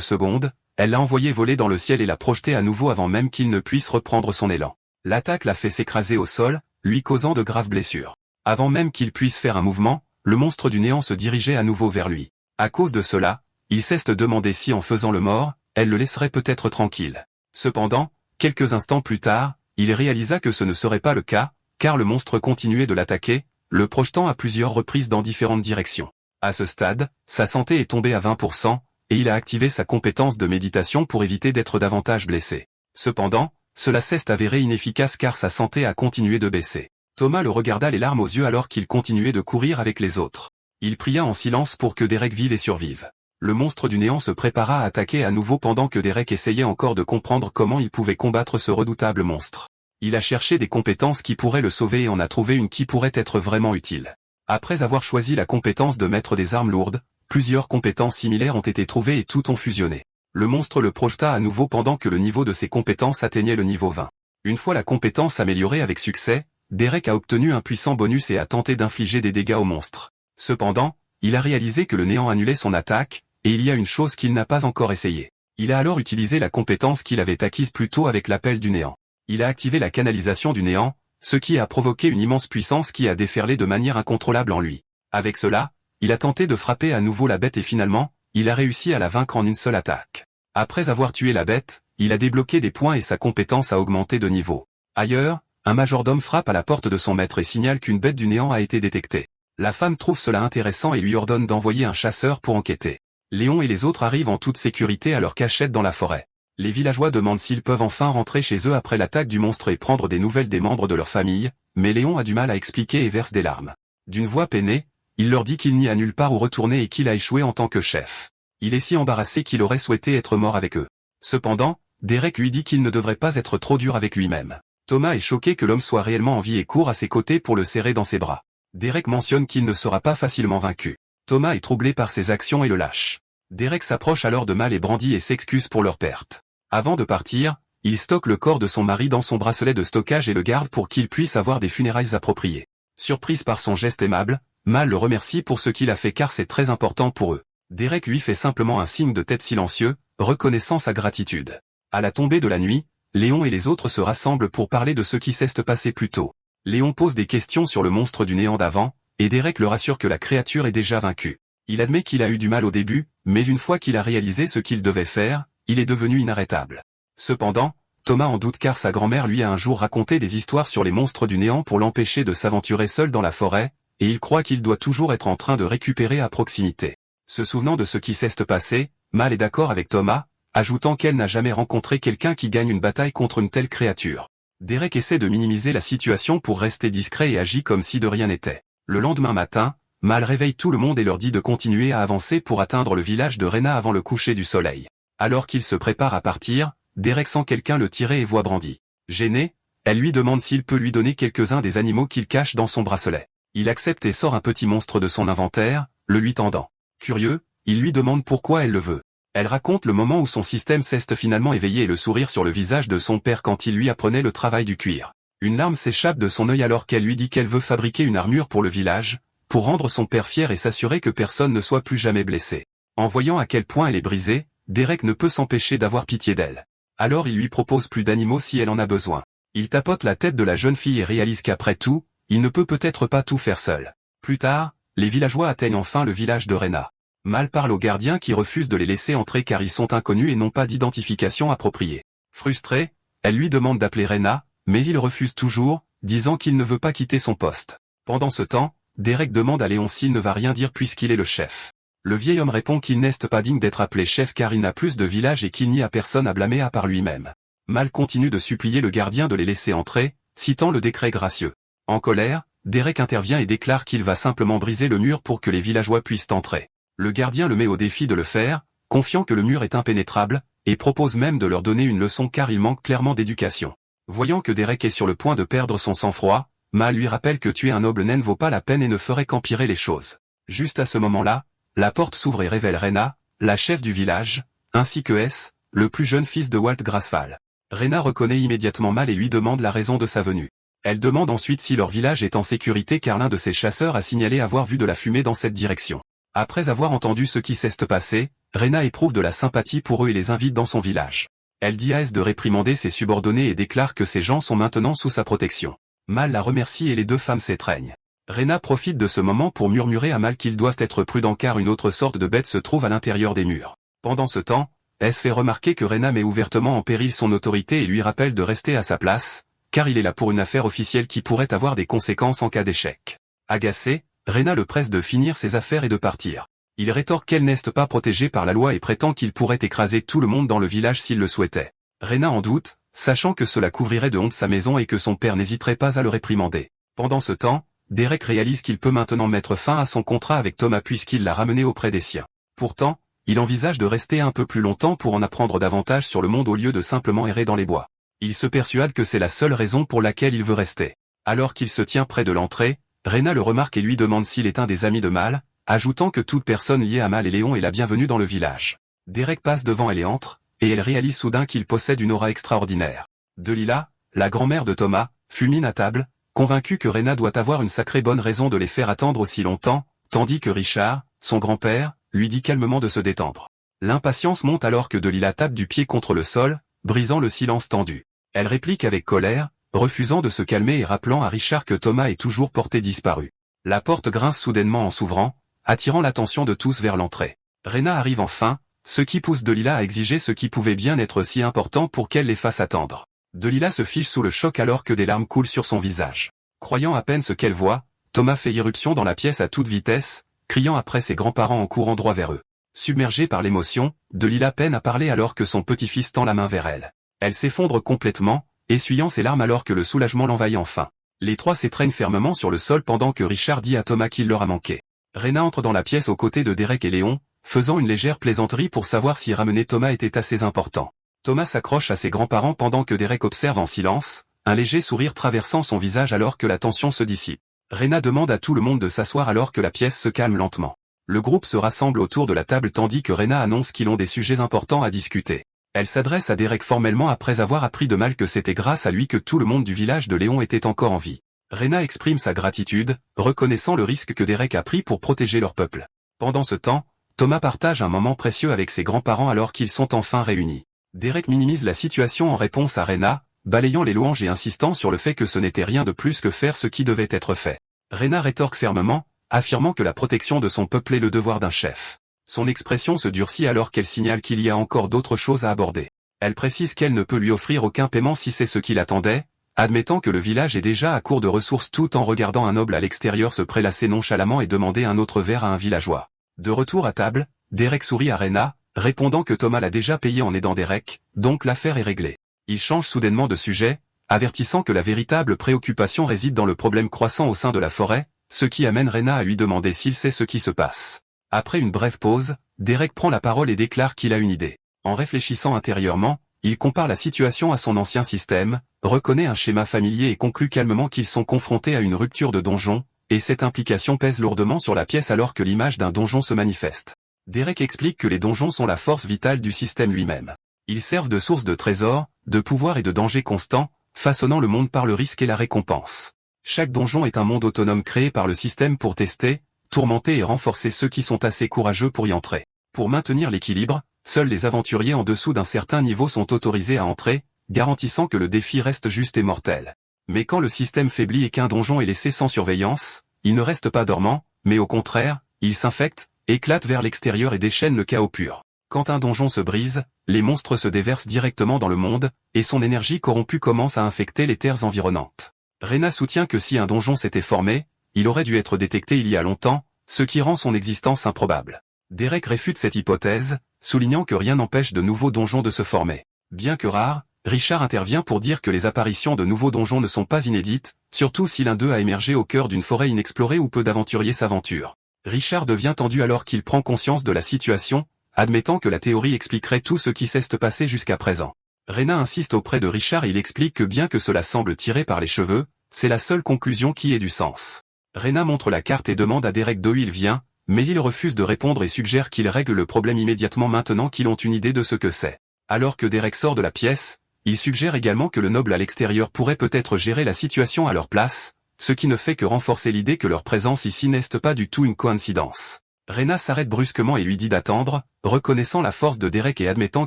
seconde, elle l'a envoyé voler dans le ciel et l'a projeté à nouveau avant même qu'il ne puisse reprendre son élan. L'attaque l'a fait s'écraser au sol, lui causant de graves blessures. Avant même qu'il puisse faire un mouvement, le monstre du néant se dirigeait à nouveau vers lui. À cause de cela, il cesse de demander si en faisant le mort, elle le laisserait peut-être tranquille. Cependant, quelques instants plus tard, il réalisa que ce ne serait pas le cas, car le monstre continuait de l'attaquer, le projetant à plusieurs reprises dans différentes directions. À ce stade, sa santé est tombée à 20%, et il a activé sa compétence de méditation pour éviter d'être davantage blessé. Cependant, cela s'est avéré inefficace car sa santé a continué de baisser. Thomas le regarda les larmes aux yeux alors qu'il continuait de courir avec les autres. Il pria en silence pour que Derek vive et survive. Le monstre du néant se prépara à attaquer à nouveau pendant que Derek essayait encore de comprendre comment il pouvait combattre ce redoutable monstre. Il a cherché des compétences qui pourraient le sauver et en a trouvé une qui pourrait être vraiment utile. Après avoir choisi la compétence de maître des armes lourdes, plusieurs compétences similaires ont été trouvées et toutes ont fusionné. Le monstre le projeta à nouveau pendant que le niveau de ses compétences atteignait le niveau 20. Une fois la compétence améliorée avec succès, Derek a obtenu un puissant bonus et a tenté d'infliger des dégâts au monstre. Cependant, il a réalisé que le néant annulait son attaque, et il y a une chose qu'il n'a pas encore essayée. Il a alors utilisé la compétence qu'il avait acquise plus tôt avec l'appel du néant. Il a activé la canalisation du néant, ce qui a provoqué une immense puissance qui a déferlé de manière incontrôlable en lui. Avec cela, il a tenté de frapper à nouveau la bête et finalement, il a réussi à la vaincre en une seule attaque. Après avoir tué la bête, il a débloqué des points et sa compétence a augmenté de niveau. Ailleurs, un majordome frappe à la porte de son maître et signale qu'une bête du néant a été détectée. La femme trouve cela intéressant et lui ordonne d'envoyer un chasseur pour enquêter. Léon et les autres arrivent en toute sécurité à leur cachette dans la forêt. Les villageois demandent s'ils peuvent enfin rentrer chez eux après l'attaque du monstre et prendre des nouvelles des membres de leur famille, mais Léon a du mal à expliquer et verse des larmes. D'une voix peinée, il leur dit qu'il n'y a nulle part où retourner et qu'il a échoué en tant que chef. Il est si embarrassé qu'il aurait souhaité être mort avec eux. Cependant, Derek lui dit qu'il ne devrait pas être trop dur avec lui-même. Thomas est choqué que l'homme soit réellement en vie et court à ses côtés pour le serrer dans ses bras. Derek mentionne qu'il ne sera pas facilement vaincu. Thomas est troublé par ses actions et le lâche. Derek s'approche alors de Mal et Brandy et s'excuse pour leur perte. Avant de partir, il stocke le corps de son mari dans son bracelet de stockage et le garde pour qu'il puisse avoir des funérailles appropriées. Surprise par son geste aimable, Mal le remercie pour ce qu'il a fait car c'est très important pour eux. Derek lui fait simplement un signe de tête silencieux, reconnaissant sa gratitude. À la tombée de la nuit, Léon et les autres se rassemblent pour parler de ce qui s'est passé plus tôt. Léon pose des questions sur le monstre du néant d'avant, et Derek le rassure que la créature est déjà vaincue. Il admet qu'il a eu du mal au début, mais une fois qu'il a réalisé ce qu'il devait faire, il est devenu inarrêtable. Cependant, Thomas en doute car sa grand-mère lui a un jour raconté des histoires sur les monstres du néant pour l'empêcher de s'aventurer seul dans la forêt, et il croit qu'il doit toujours être en train de récupérer à proximité. Se souvenant de ce qui s'est passé, Mal est d'accord avec Thomas, ajoutant qu'elle n'a jamais rencontré quelqu'un qui gagne une bataille contre une telle créature. Derek essaie de minimiser la situation pour rester discret et agit comme si de rien n'était. Le lendemain matin, Mal réveille tout le monde et leur dit de continuer à avancer pour atteindre le village de Rena avant le coucher du soleil. Alors qu'il se prépare à partir, Derek sent quelqu'un le tirer et voit Brandy. Gêné, elle lui demande s'il peut lui donner quelques-uns des animaux qu'il cache dans son bracelet. Il accepte et sort un petit monstre de son inventaire, le lui tendant. Curieux, il lui demande pourquoi elle le veut. Elle raconte le moment où son système s'est finalement éveillé et le sourire sur le visage de son père quand il lui apprenait le travail du cuir. Une larme s'échappe de son œil alors qu'elle lui dit qu'elle veut fabriquer une armure pour le village, pour rendre son père fier et s'assurer que personne ne soit plus jamais blessé. En voyant à quel point elle est brisée, Derek ne peut s'empêcher d'avoir pitié d'elle. Alors il lui propose plus d'animaux si elle en a besoin. Il tapote la tête de la jeune fille et réalise qu'après tout, il ne peut peut-être pas tout faire seul. Plus tard, les villageois atteignent enfin le village de Rena. Mal parle aux gardiens qui refusent de les laisser entrer car ils sont inconnus et n'ont pas d'identification appropriée. Frustrée, elle lui demande d'appeler Rena, mais il refuse toujours, disant qu'il ne veut pas quitter son poste. Pendant ce temps, Derek demande à Léon s'il ne va rien dire puisqu'il est le chef. Le vieil homme répond qu'il n'est pas digne d'être appelé chef car il n'a plus de village et qu'il n'y a personne à blâmer à part lui-même. Mal continue de supplier le gardien de les laisser entrer, citant le décret gracieux. En colère, Derek intervient et déclare qu'il va simplement briser le mur pour que les villageois puissent entrer. Le gardien le met au défi de le faire, confiant que le mur est impénétrable, et propose même de leur donner une leçon car il manque clairement d'éducation. Voyant que Derek est sur le point de perdre son sang-froid, Mal lui rappelle que tuer un noble nain ne vaut pas la peine et ne ferait qu'empirer les choses. Juste à ce moment-là, la porte s'ouvre et révèle Rena, la chef du village, ainsi que S, le plus jeune fils de Walt Grasval. Rena reconnaît immédiatement Mal et lui demande la raison de sa venue. Elle demande ensuite si leur village est en sécurité car l'un de ses chasseurs a signalé avoir vu de la fumée dans cette direction. Après avoir entendu ce qui s'est passé, Rena éprouve de la sympathie pour eux et les invite dans son village. Elle dit à S de réprimander ses subordonnés et déclare que ces gens sont maintenant sous sa protection. Mal la remercie et les deux femmes s'étreignent. Rena profite de ce moment pour murmurer à Mal qu'ils doivent être prudents car une autre sorte de bête se trouve à l'intérieur des murs. Pendant ce temps, S fait remarquer que Rena met ouvertement en péril son autorité et lui rappelle de rester à sa place, car il est là pour une affaire officielle qui pourrait avoir des conséquences en cas d'échec. Agacée, Rena le presse de finir ses affaires et de partir. Il rétorque qu'elle n'est pas protégée par la loi et prétend qu'il pourrait écraser tout le monde dans le village s'il le souhaitait. Rena en doute, sachant que cela couvrirait de honte sa maison et que son père n'hésiterait pas à le réprimander. Pendant ce temps, Derek réalise qu'il peut maintenant mettre fin à son contrat avec Thomas puisqu'il l'a ramené auprès des siens. Pourtant, il envisage de rester un peu plus longtemps pour en apprendre davantage sur le monde au lieu de simplement errer dans les bois. Il se persuade que c'est la seule raison pour laquelle il veut rester. Alors qu'il se tient près de l'entrée, Rena le remarque et lui demande s'il est un des amis de Mal, ajoutant que toute personne liée à Mal et Léon est la bienvenue dans le village. Derek passe devant elle et entre, et elle réalise soudain qu'il possède une aura extraordinaire. Delilah, la grand-mère de Thomas, fulmine à table, convaincue que Rena doit avoir une sacrée bonne raison de les faire attendre aussi longtemps, tandis que Richard, son grand-père, lui dit calmement de se détendre. L'impatience monte alors que Delilah tape du pied contre le sol, brisant le silence tendu. Elle réplique avec colère, refusant de se calmer et rappelant à Richard que Thomas est toujours porté disparu. La porte grince soudainement en s'ouvrant, attirant l'attention de tous vers l'entrée. Rena arrive enfin, ce qui pousse Delilah à exiger ce qui pouvait bien être si important pour qu'elle les fasse attendre. Delilah se fiche sous le choc alors que des larmes coulent sur son visage. Croyant à peine ce qu'elle voit, Thomas fait irruption dans la pièce à toute vitesse, criant après ses grands-parents en courant droit vers eux. Submergée par l'émotion, Delilah peine à parler alors que son petit-fils tend la main vers elle. Elle s'effondre complètement, essuyant ses larmes alors que le soulagement l'envahit enfin. Les trois s'étreignent fermement sur le sol pendant que Richard dit à Thomas qu'il leur a manqué. Rena entre dans la pièce aux côtés de Derek et Léon, faisant une légère plaisanterie pour savoir si ramener Thomas était assez important. Thomas s'accroche à ses grands-parents pendant que Derek observe en silence, un léger sourire traversant son visage alors que la tension se dissipe. Rena demande à tout le monde de s'asseoir alors que la pièce se calme lentement. Le groupe se rassemble autour de la table tandis que Rena annonce qu'ils ont des sujets importants à discuter. Elle s'adresse à Derek formellement après avoir appris de Mal que c'était grâce à lui que tout le monde du village de Léon était encore en vie. Rena exprime sa gratitude, reconnaissant le risque que Derek a pris pour protéger leur peuple. Pendant ce temps, Thomas partage un moment précieux avec ses grands-parents alors qu'ils sont enfin réunis. Derek minimise la situation en réponse à Rena, balayant les louanges et insistant sur le fait que ce n'était rien de plus que faire ce qui devait être fait. Rena rétorque fermement, affirmant que la protection de son peuple est le devoir d'un chef. Son expression se durcit alors qu'elle signale qu'il y a encore d'autres choses à aborder. Elle précise qu'elle ne peut lui offrir aucun paiement si c'est ce qu'il attendait, admettant que le village est déjà à court de ressources tout en regardant un noble à l'extérieur se prélasser nonchalamment et demander un autre verre à un villageois. De retour à table, Derek sourit à Rena, répondant que Thomas l'a déjà payé en aidant Derek, donc l'affaire est réglée. Il change soudainement de sujet, avertissant que la véritable préoccupation réside dans le problème croissant au sein de la forêt, ce qui amène Rena à lui demander s'il sait ce qui se passe. Après une brève pause, Derek prend la parole et déclare qu'il a une idée. En réfléchissant intérieurement, il compare la situation à son ancien système, reconnaît un schéma familier et conclut calmement qu'ils sont confrontés à une rupture de donjon, et cette implication pèse lourdement sur la pièce alors que l'image d'un donjon se manifeste. Derek explique que les donjons sont la force vitale du système lui-même. Ils servent de source de trésors, de pouvoir et de danger constants, façonnant le monde par le risque et la récompense. Chaque donjon est un monde autonome créé par le système pour tester, tourmenter et renforcer ceux qui sont assez courageux pour y entrer. Pour maintenir l'équilibre, seuls les aventuriers en dessous d'un certain niveau sont autorisés à entrer, garantissant que le défi reste juste et mortel. Mais quand le système faiblit et qu'un donjon est laissé sans surveillance, il ne reste pas dormant, mais au contraire, il s'infecte, éclate vers l'extérieur et déchaîne le chaos pur. Quand un donjon se brise, les monstres se déversent directement dans le monde, et son énergie corrompue commence à infecter les terres environnantes. Rena soutient que si un donjon s'était formé, il aurait dû être détecté il y a longtemps, ce qui rend son existence improbable. Derek réfute cette hypothèse, soulignant que rien n'empêche de nouveaux donjons de se former. Bien que rares, Richard intervient pour dire que les apparitions de nouveaux donjons ne sont pas inédites, surtout si l'un d'eux a émergé au cœur d'une forêt inexplorée où peu d'aventuriers s'aventurent. Richard devient tendu alors qu'il prend conscience de la situation, admettant que la théorie expliquerait tout ce qui s'est passé jusqu'à présent. Rena insiste auprès de Richard et il explique que bien que cela semble tiré par les cheveux, c'est la seule conclusion qui ait du sens. Rena montre la carte et demande à Derek d'où il vient, mais il refuse de répondre et suggère qu'il règle le problème immédiatement maintenant qu'ils ont une idée de ce que c'est. Alors que Derek sort de la pièce, Il suggère également que le noble à l'extérieur pourrait peut-être gérer la situation à leur place, ce qui ne fait que renforcer l'idée que leur présence ici n'est pas du tout une coïncidence. Rena s'arrête brusquement et lui dit d'attendre, reconnaissant la force de Derek et admettant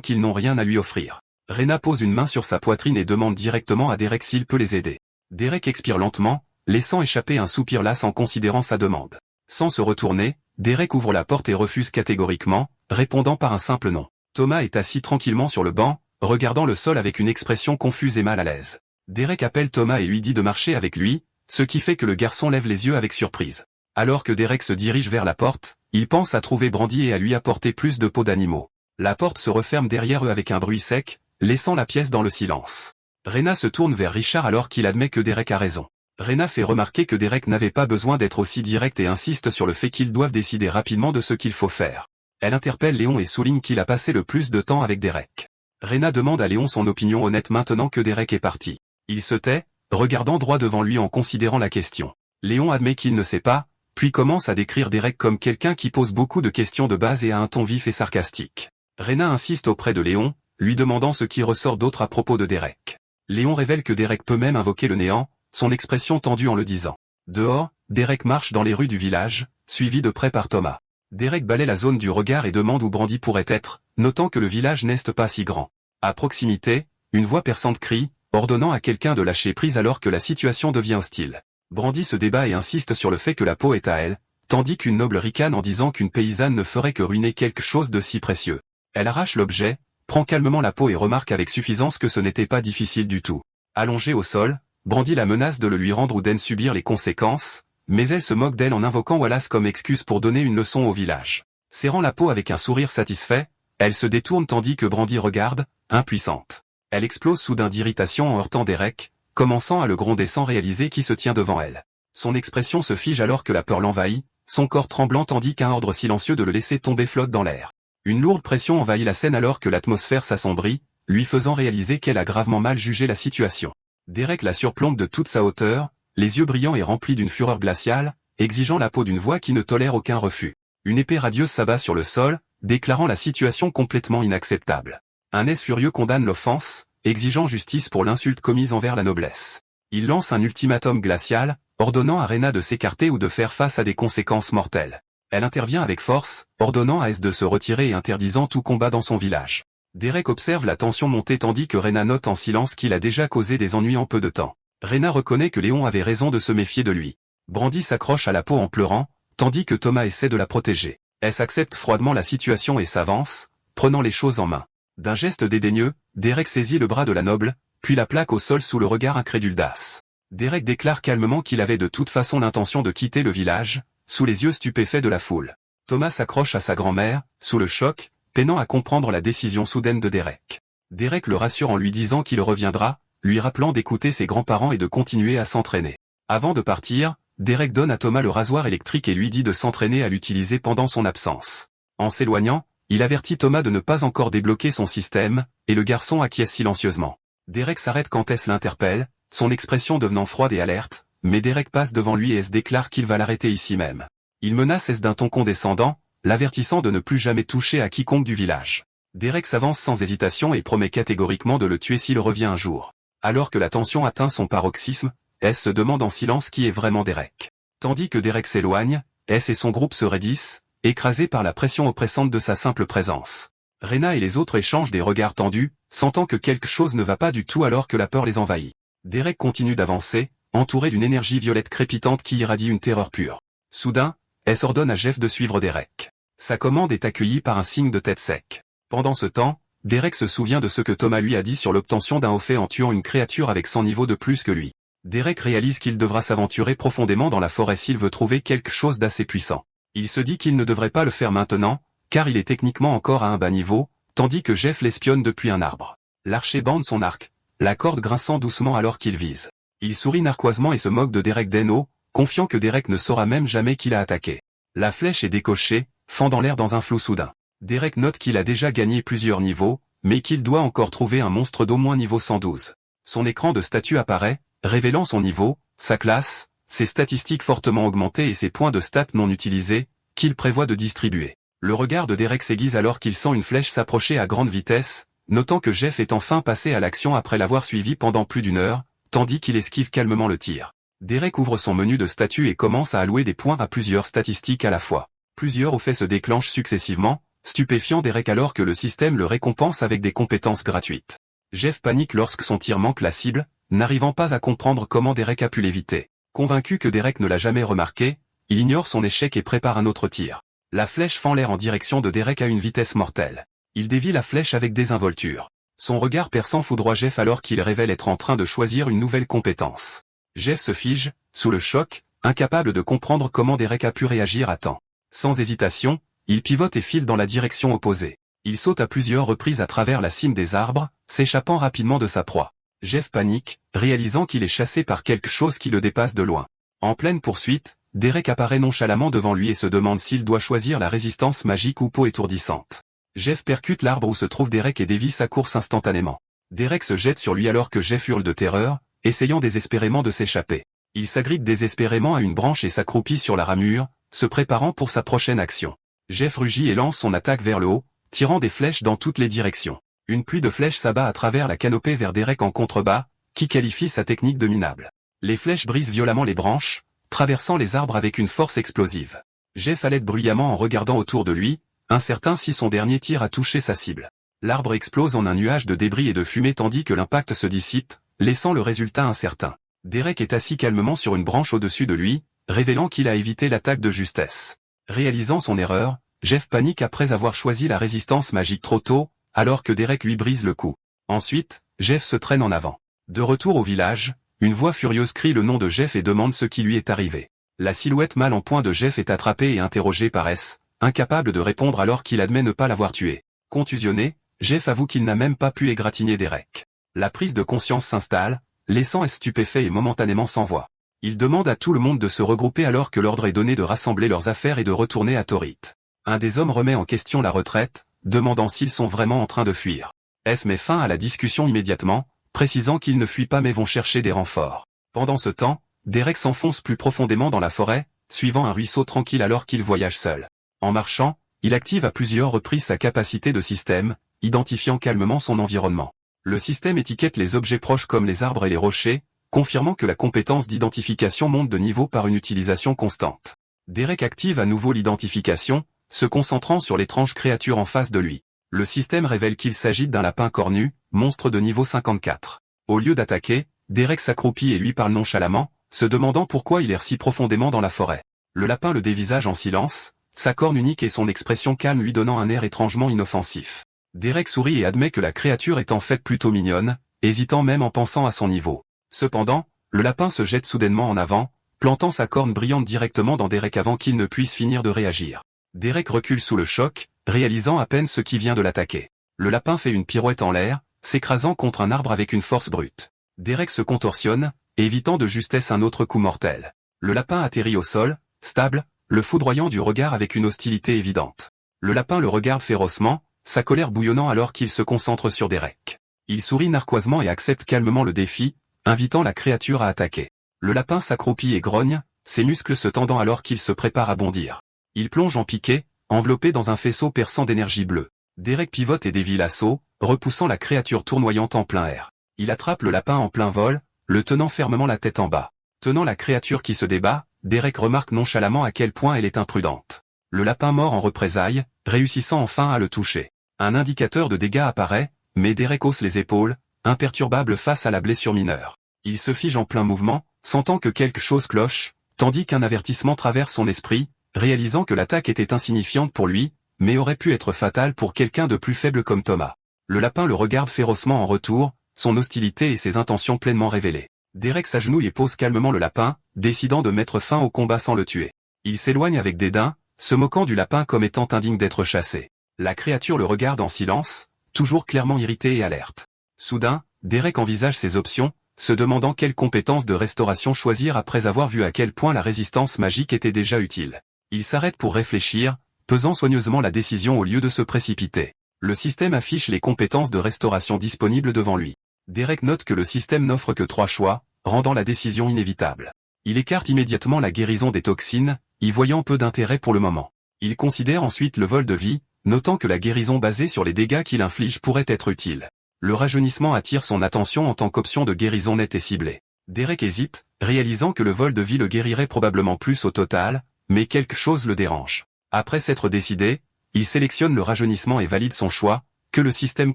qu'ils n'ont rien à lui offrir. Rena pose une main sur sa poitrine et demande directement à Derek s'il peut les aider. Derek expire lentement, laissant échapper un soupir las en considérant sa demande. Sans se retourner, Derek ouvre la porte et refuse catégoriquement, répondant par un simple non. Thomas est assis tranquillement sur le banc, regardant le sol avec une expression confuse et mal à l'aise. Derek appelle Thomas et lui dit de marcher avec lui, ce qui fait que le garçon lève les yeux avec surprise. Alors que Derek se dirige vers la porte, il pense à trouver Brandy et à lui apporter plus de peaux d'animaux. La porte se referme derrière eux avec un bruit sec, laissant la pièce dans le silence. Rena se tourne vers Richard alors qu'il admet que Derek a raison. Rena fait remarquer que Derek n'avait pas besoin d'être aussi direct et insiste sur le fait qu'ils doivent décider rapidement de ce qu'il faut faire. Elle interpelle Léon et souligne qu'il a passé le plus de temps avec Derek. Rena demande à Léon son opinion honnête maintenant que Derek est parti. Il se tait, regardant droit devant lui en considérant la question. Léon admet qu'il ne sait pas, puis commence à décrire Derek comme quelqu'un qui pose beaucoup de questions de base et a un ton vif et sarcastique. Rena insiste auprès de Léon, lui demandant ce qui ressort d'autre à propos de Derek. Léon révèle que Derek peut même invoquer le néant, son expression tendue en le disant. Dehors, Derek marche dans les rues du village, suivi de près par Thomas. Derek balaie la zone du regard et demande où Brandy pourrait être, notant que le village n'est pas si grand. À proximité, une voix perçante crie, ordonnant à quelqu'un de lâcher prise alors que la situation devient hostile. Brandy se débat et insiste sur le fait que la peau est à elle, tandis qu'une noble ricane en disant qu'une paysanne ne ferait que ruiner quelque chose de si précieux. Elle arrache l'objet, prend calmement la peau et remarque avec suffisance que ce n'était pas difficile du tout. Allongée au sol, Brandy la menace de le lui rendre ou d'en subir les conséquences, mais elle se moque d'elle en invoquant Wallace comme excuse pour donner une leçon au village. Serrant la peau avec un sourire satisfait, elle se détourne tandis que Brandy regarde, impuissante. Elle explose soudain d'irritation en heurtant Derek, commençant à le gronder sans réaliser qui se tient devant elle. Son expression se fige alors que la peur l'envahit, son corps tremblant tandis qu'un ordre silencieux de le laisser tomber flotte dans l'air. Une lourde pression envahit la scène alors que l'atmosphère s'assombrit, lui faisant réaliser qu'elle a gravement mal jugé la situation. Derek la surplombe de toute sa hauteur, les yeux brillants et remplis d'une fureur glaciale, exigeant la peau d'une voix qui ne tolère aucun refus. Une épée radieuse s'abat sur le sol, déclarant la situation complètement inacceptable. Un S furieux condamne l'offense, exigeant justice pour l'insulte commise envers la noblesse. Il lance un ultimatum glacial, ordonnant à Rena de s'écarter ou de faire face à des conséquences mortelles. Elle intervient avec force, ordonnant à S de se retirer et interdisant tout combat dans son village. Derek observe la tension monter tandis que Rena note en silence qu'il a déjà causé des ennuis en peu de temps. Rena reconnaît que Léon avait raison de se méfier de lui. Brandy s'accroche à la peau en pleurant, tandis que Thomas essaie de la protéger. S accepte froidement la situation et s'avance, prenant les choses en main. D'un geste dédaigneux, Derek saisit le bras de la noble, puis la plaque au sol sous le regard incrédule d'As. Derek déclare calmement qu'il avait de toute façon l'intention de quitter le village, sous les yeux stupéfaits de la foule. Thomas s'accroche à sa grand-mère, sous le choc, peinant à comprendre la décision soudaine de Derek. Derek le rassure en lui disant qu'il reviendra, lui rappelant d'écouter ses grands-parents et de continuer à s'entraîner. Avant de partir, Derek donne à Thomas le rasoir électrique et lui dit de s'entraîner à l'utiliser pendant son absence. En s'éloignant, il avertit Thomas de ne pas encore débloquer son système, et le garçon acquiesce silencieusement. Derek s'arrête quand S l'interpelle, son expression devenant froide et alerte, mais Derek passe devant lui et S déclare qu'il va l'arrêter ici même. Il menace S d'un ton condescendant, l'avertissant de ne plus jamais toucher à quiconque du village. Derek s'avance sans hésitation et promet catégoriquement de le tuer s'il revient un jour. Alors que la tension atteint son paroxysme, S se demande en silence qui est vraiment Derek. Tandis que Derek s'éloigne, S et son groupe se raidissent, écrasés par la pression oppressante de sa simple présence. Rena et les autres échangent des regards tendus, sentant que quelque chose ne va pas du tout alors que la peur les envahit. Derek continue d'avancer, entouré d'une énergie violette crépitante qui irradie une terreur pure. Soudain, S ordonne à Jeff de suivre Derek. Sa commande est accueillie par un signe de tête sec. Pendant ce temps, Derek se souvient de ce que Thomas lui a dit sur l'obtention d'un haut fait en tuant une créature avec 100 niveaux de plus que lui. Derek réalise qu'il devra s'aventurer profondément dans la forêt s'il veut trouver quelque chose d'assez puissant. Il se dit qu'il ne devrait pas le faire maintenant, car il est techniquement encore à un bas niveau, tandis que Jeff l'espionne depuis un arbre. L'archer bande son arc, la corde grinçant doucement alors qu'il vise. Il sourit narquoisement et se moque de Derek d'Eno, confiant que Derek ne saura même jamais qui l'a attaqué. La flèche est décochée, fendant l'air dans un flou soudain. Derek note qu'il a déjà gagné plusieurs niveaux, mais qu'il doit encore trouver un monstre d'au moins niveau 112. Son écran de statut apparaît, révélant son niveau, sa classe, ses statistiques fortement augmentées et ses points de stats non utilisés, qu'il prévoit de distribuer. Le regard de Derek s'aiguise alors qu'il sent une flèche s'approcher à grande vitesse, notant que Jeff est enfin passé à l'action après l'avoir suivi pendant plus d'1 heure, tandis qu'il esquive calmement le tir. Derek ouvre son menu de statuts et commence à allouer des points à plusieurs statistiques à la fois. Plusieurs faits se déclenchent successivement, stupéfiant Derek alors que le système le récompense avec des compétences gratuites. Jeff panique lorsque son tir manque la cible, n'arrivant pas à comprendre comment Derek a pu l'éviter. Convaincu que Derek ne l'a jamais remarqué, il ignore son échec et prépare un autre tir. La flèche fend l'air en direction de Derek à une vitesse mortelle. Il dévie la flèche avec désinvolture. Son regard perçant foudroie Jeff alors qu'il révèle être en train de choisir une nouvelle compétence. Jeff se fige, sous le choc, incapable de comprendre comment Derek a pu réagir à temps. Sans hésitation, il pivote et file dans la direction opposée. Il saute à plusieurs reprises à travers la cime des arbres, s'échappant rapidement de sa proie. Jeff panique, réalisant qu'il est chassé par quelque chose qui le dépasse de loin. En pleine poursuite, Derek apparaît nonchalamment devant lui et se demande s'il doit choisir la résistance magique ou peau étourdissante. Jeff percute l'arbre où se trouve Derek et dévie sa course instantanément. Derek se jette sur lui alors que Jeff hurle de terreur, essayant désespérément de s'échapper. Il s'agrippe désespérément à une branche et s'accroupit sur la ramure, se préparant pour sa prochaine action. Jeff rugit et lance son attaque vers le haut, tirant des flèches dans toutes les directions. Une pluie de flèches s'abat à travers la canopée vers Derek en contrebas, qui qualifie sa technique de minable. Les flèches brisent violemment les branches, traversant les arbres avec une force explosive. Jeff halète bruyamment en regardant autour de lui, incertain si son dernier tir a touché sa cible. L'arbre explose en un nuage de débris et de fumée tandis que l'impact se dissipe, laissant le résultat incertain. Derek est assis calmement sur une branche au-dessus de lui, révélant qu'il a évité l'attaque de justesse. Réalisant son erreur, Jeff panique après avoir choisi la résistance magique trop tôt, alors que Derek lui brise le cou. Ensuite, Jeff se traîne en avant. De retour au village, une voix furieuse crie le nom de Jeff et demande ce qui lui est arrivé. La silhouette mal en point de Jeff est attrapée et interrogée par S, incapable de répondre alors qu'il admet ne pas l'avoir tué. Contusionné, Jeff avoue qu'il n'a même pas pu égratigner Derek. La prise de conscience s'installe, laissant S stupéfait et momentanément sans voix. Il demande à tout le monde de se regrouper alors que l'ordre est donné de rassembler leurs affaires et de retourner à Torith. Un des hommes remet en question la retraite, demandant s'ils sont vraiment en train de fuir. S met fin à la discussion immédiatement, précisant qu'ils ne fuient pas mais vont chercher des renforts. Pendant ce temps, Derek s'enfonce plus profondément dans la forêt, suivant un ruisseau tranquille alors qu'il voyage seul. En marchant, il active à plusieurs reprises sa capacité de système, identifiant calmement son environnement. Le système étiquette les objets proches comme les arbres et les rochers, confirmant que la compétence d'identification monte de niveau par une utilisation constante. Derek active à nouveau l'identification, se concentrant sur l'étrange créature en face de lui. Le système révèle qu'il s'agit d'un lapin cornu, monstre de niveau 54. Au lieu d'attaquer, Derek s'accroupit et lui parle nonchalamment, se demandant pourquoi il erre si profondément dans la forêt. Le lapin le dévisage en silence, sa corne unique et son expression calme lui donnant un air étrangement inoffensif. Derek sourit et admet que la créature est en fait plutôt mignonne, hésitant même en pensant à son niveau. Cependant, le lapin se jette soudainement en avant, plantant sa corne brillante directement dans Derek avant qu'il ne puisse finir de réagir. Derek recule sous le choc, réalisant à peine ce qui vient de l'attaquer. Le lapin fait une pirouette en l'air, s'écrasant contre un arbre avec une force brute. Derek se contorsionne, évitant de justesse un autre coup mortel. Le lapin atterrit au sol, stable, le foudroyant du regard avec une hostilité évidente. Le lapin le regarde férocement, sa colère bouillonnant alors qu'il se concentre sur Derek. Il sourit narquoisement et accepte calmement le défi, invitant la créature à attaquer. Le lapin s'accroupit et grogne, ses muscles se tendant alors qu'il se prépare à bondir. Il plonge en piqué, enveloppé dans un faisceau perçant d'énergie bleue. Derek pivote et dévie l'assaut, repoussant la créature tournoyante en plein air. Il attrape le lapin en plein vol, le tenant fermement la tête en bas. Tenant la créature qui se débat, Derek remarque nonchalamment à quel point elle est imprudente. Le lapin mord en représailles, réussissant enfin à le toucher. Un indicateur de dégâts apparaît, mais Derek hausse les épaules, imperturbable face à la blessure mineure. Il se fige en plein mouvement, sentant que quelque chose cloche, tandis qu'un avertissement traverse son esprit, réalisant que l'attaque était insignifiante pour lui, mais aurait pu être fatale pour quelqu'un de plus faible comme Thomas. Le lapin le regarde férocement en retour, son hostilité et ses intentions pleinement révélées. Derek s'agenouille et pose calmement le lapin, décidant de mettre fin au combat sans le tuer. Il s'éloigne avec dédain, se moquant du lapin comme étant indigne d'être chassé. La créature le regarde en silence, toujours clairement irrité et alerte. Soudain, Derek envisage ses options, se demandant quelle compétence de restauration choisir après avoir vu à quel point la résistance magique était déjà utile. Il s'arrête pour réfléchir, pesant soigneusement la décision au lieu de se précipiter. Le système affiche les compétences de restauration disponibles devant lui. Derek note que le système n'offre que 3 choix, rendant la décision inévitable. Il écarte immédiatement la guérison des toxines, y voyant peu d'intérêt pour le moment. Il considère ensuite le vol de vie, notant que la guérison basée sur les dégâts qu'il inflige pourrait être utile. Le rajeunissement attire son attention en tant qu'option de guérison nette et ciblée. Derek hésite, réalisant que le vol de vie le guérirait probablement plus au total, mais quelque chose le dérange. Après s'être décidé, il sélectionne le rajeunissement et valide son choix, que le système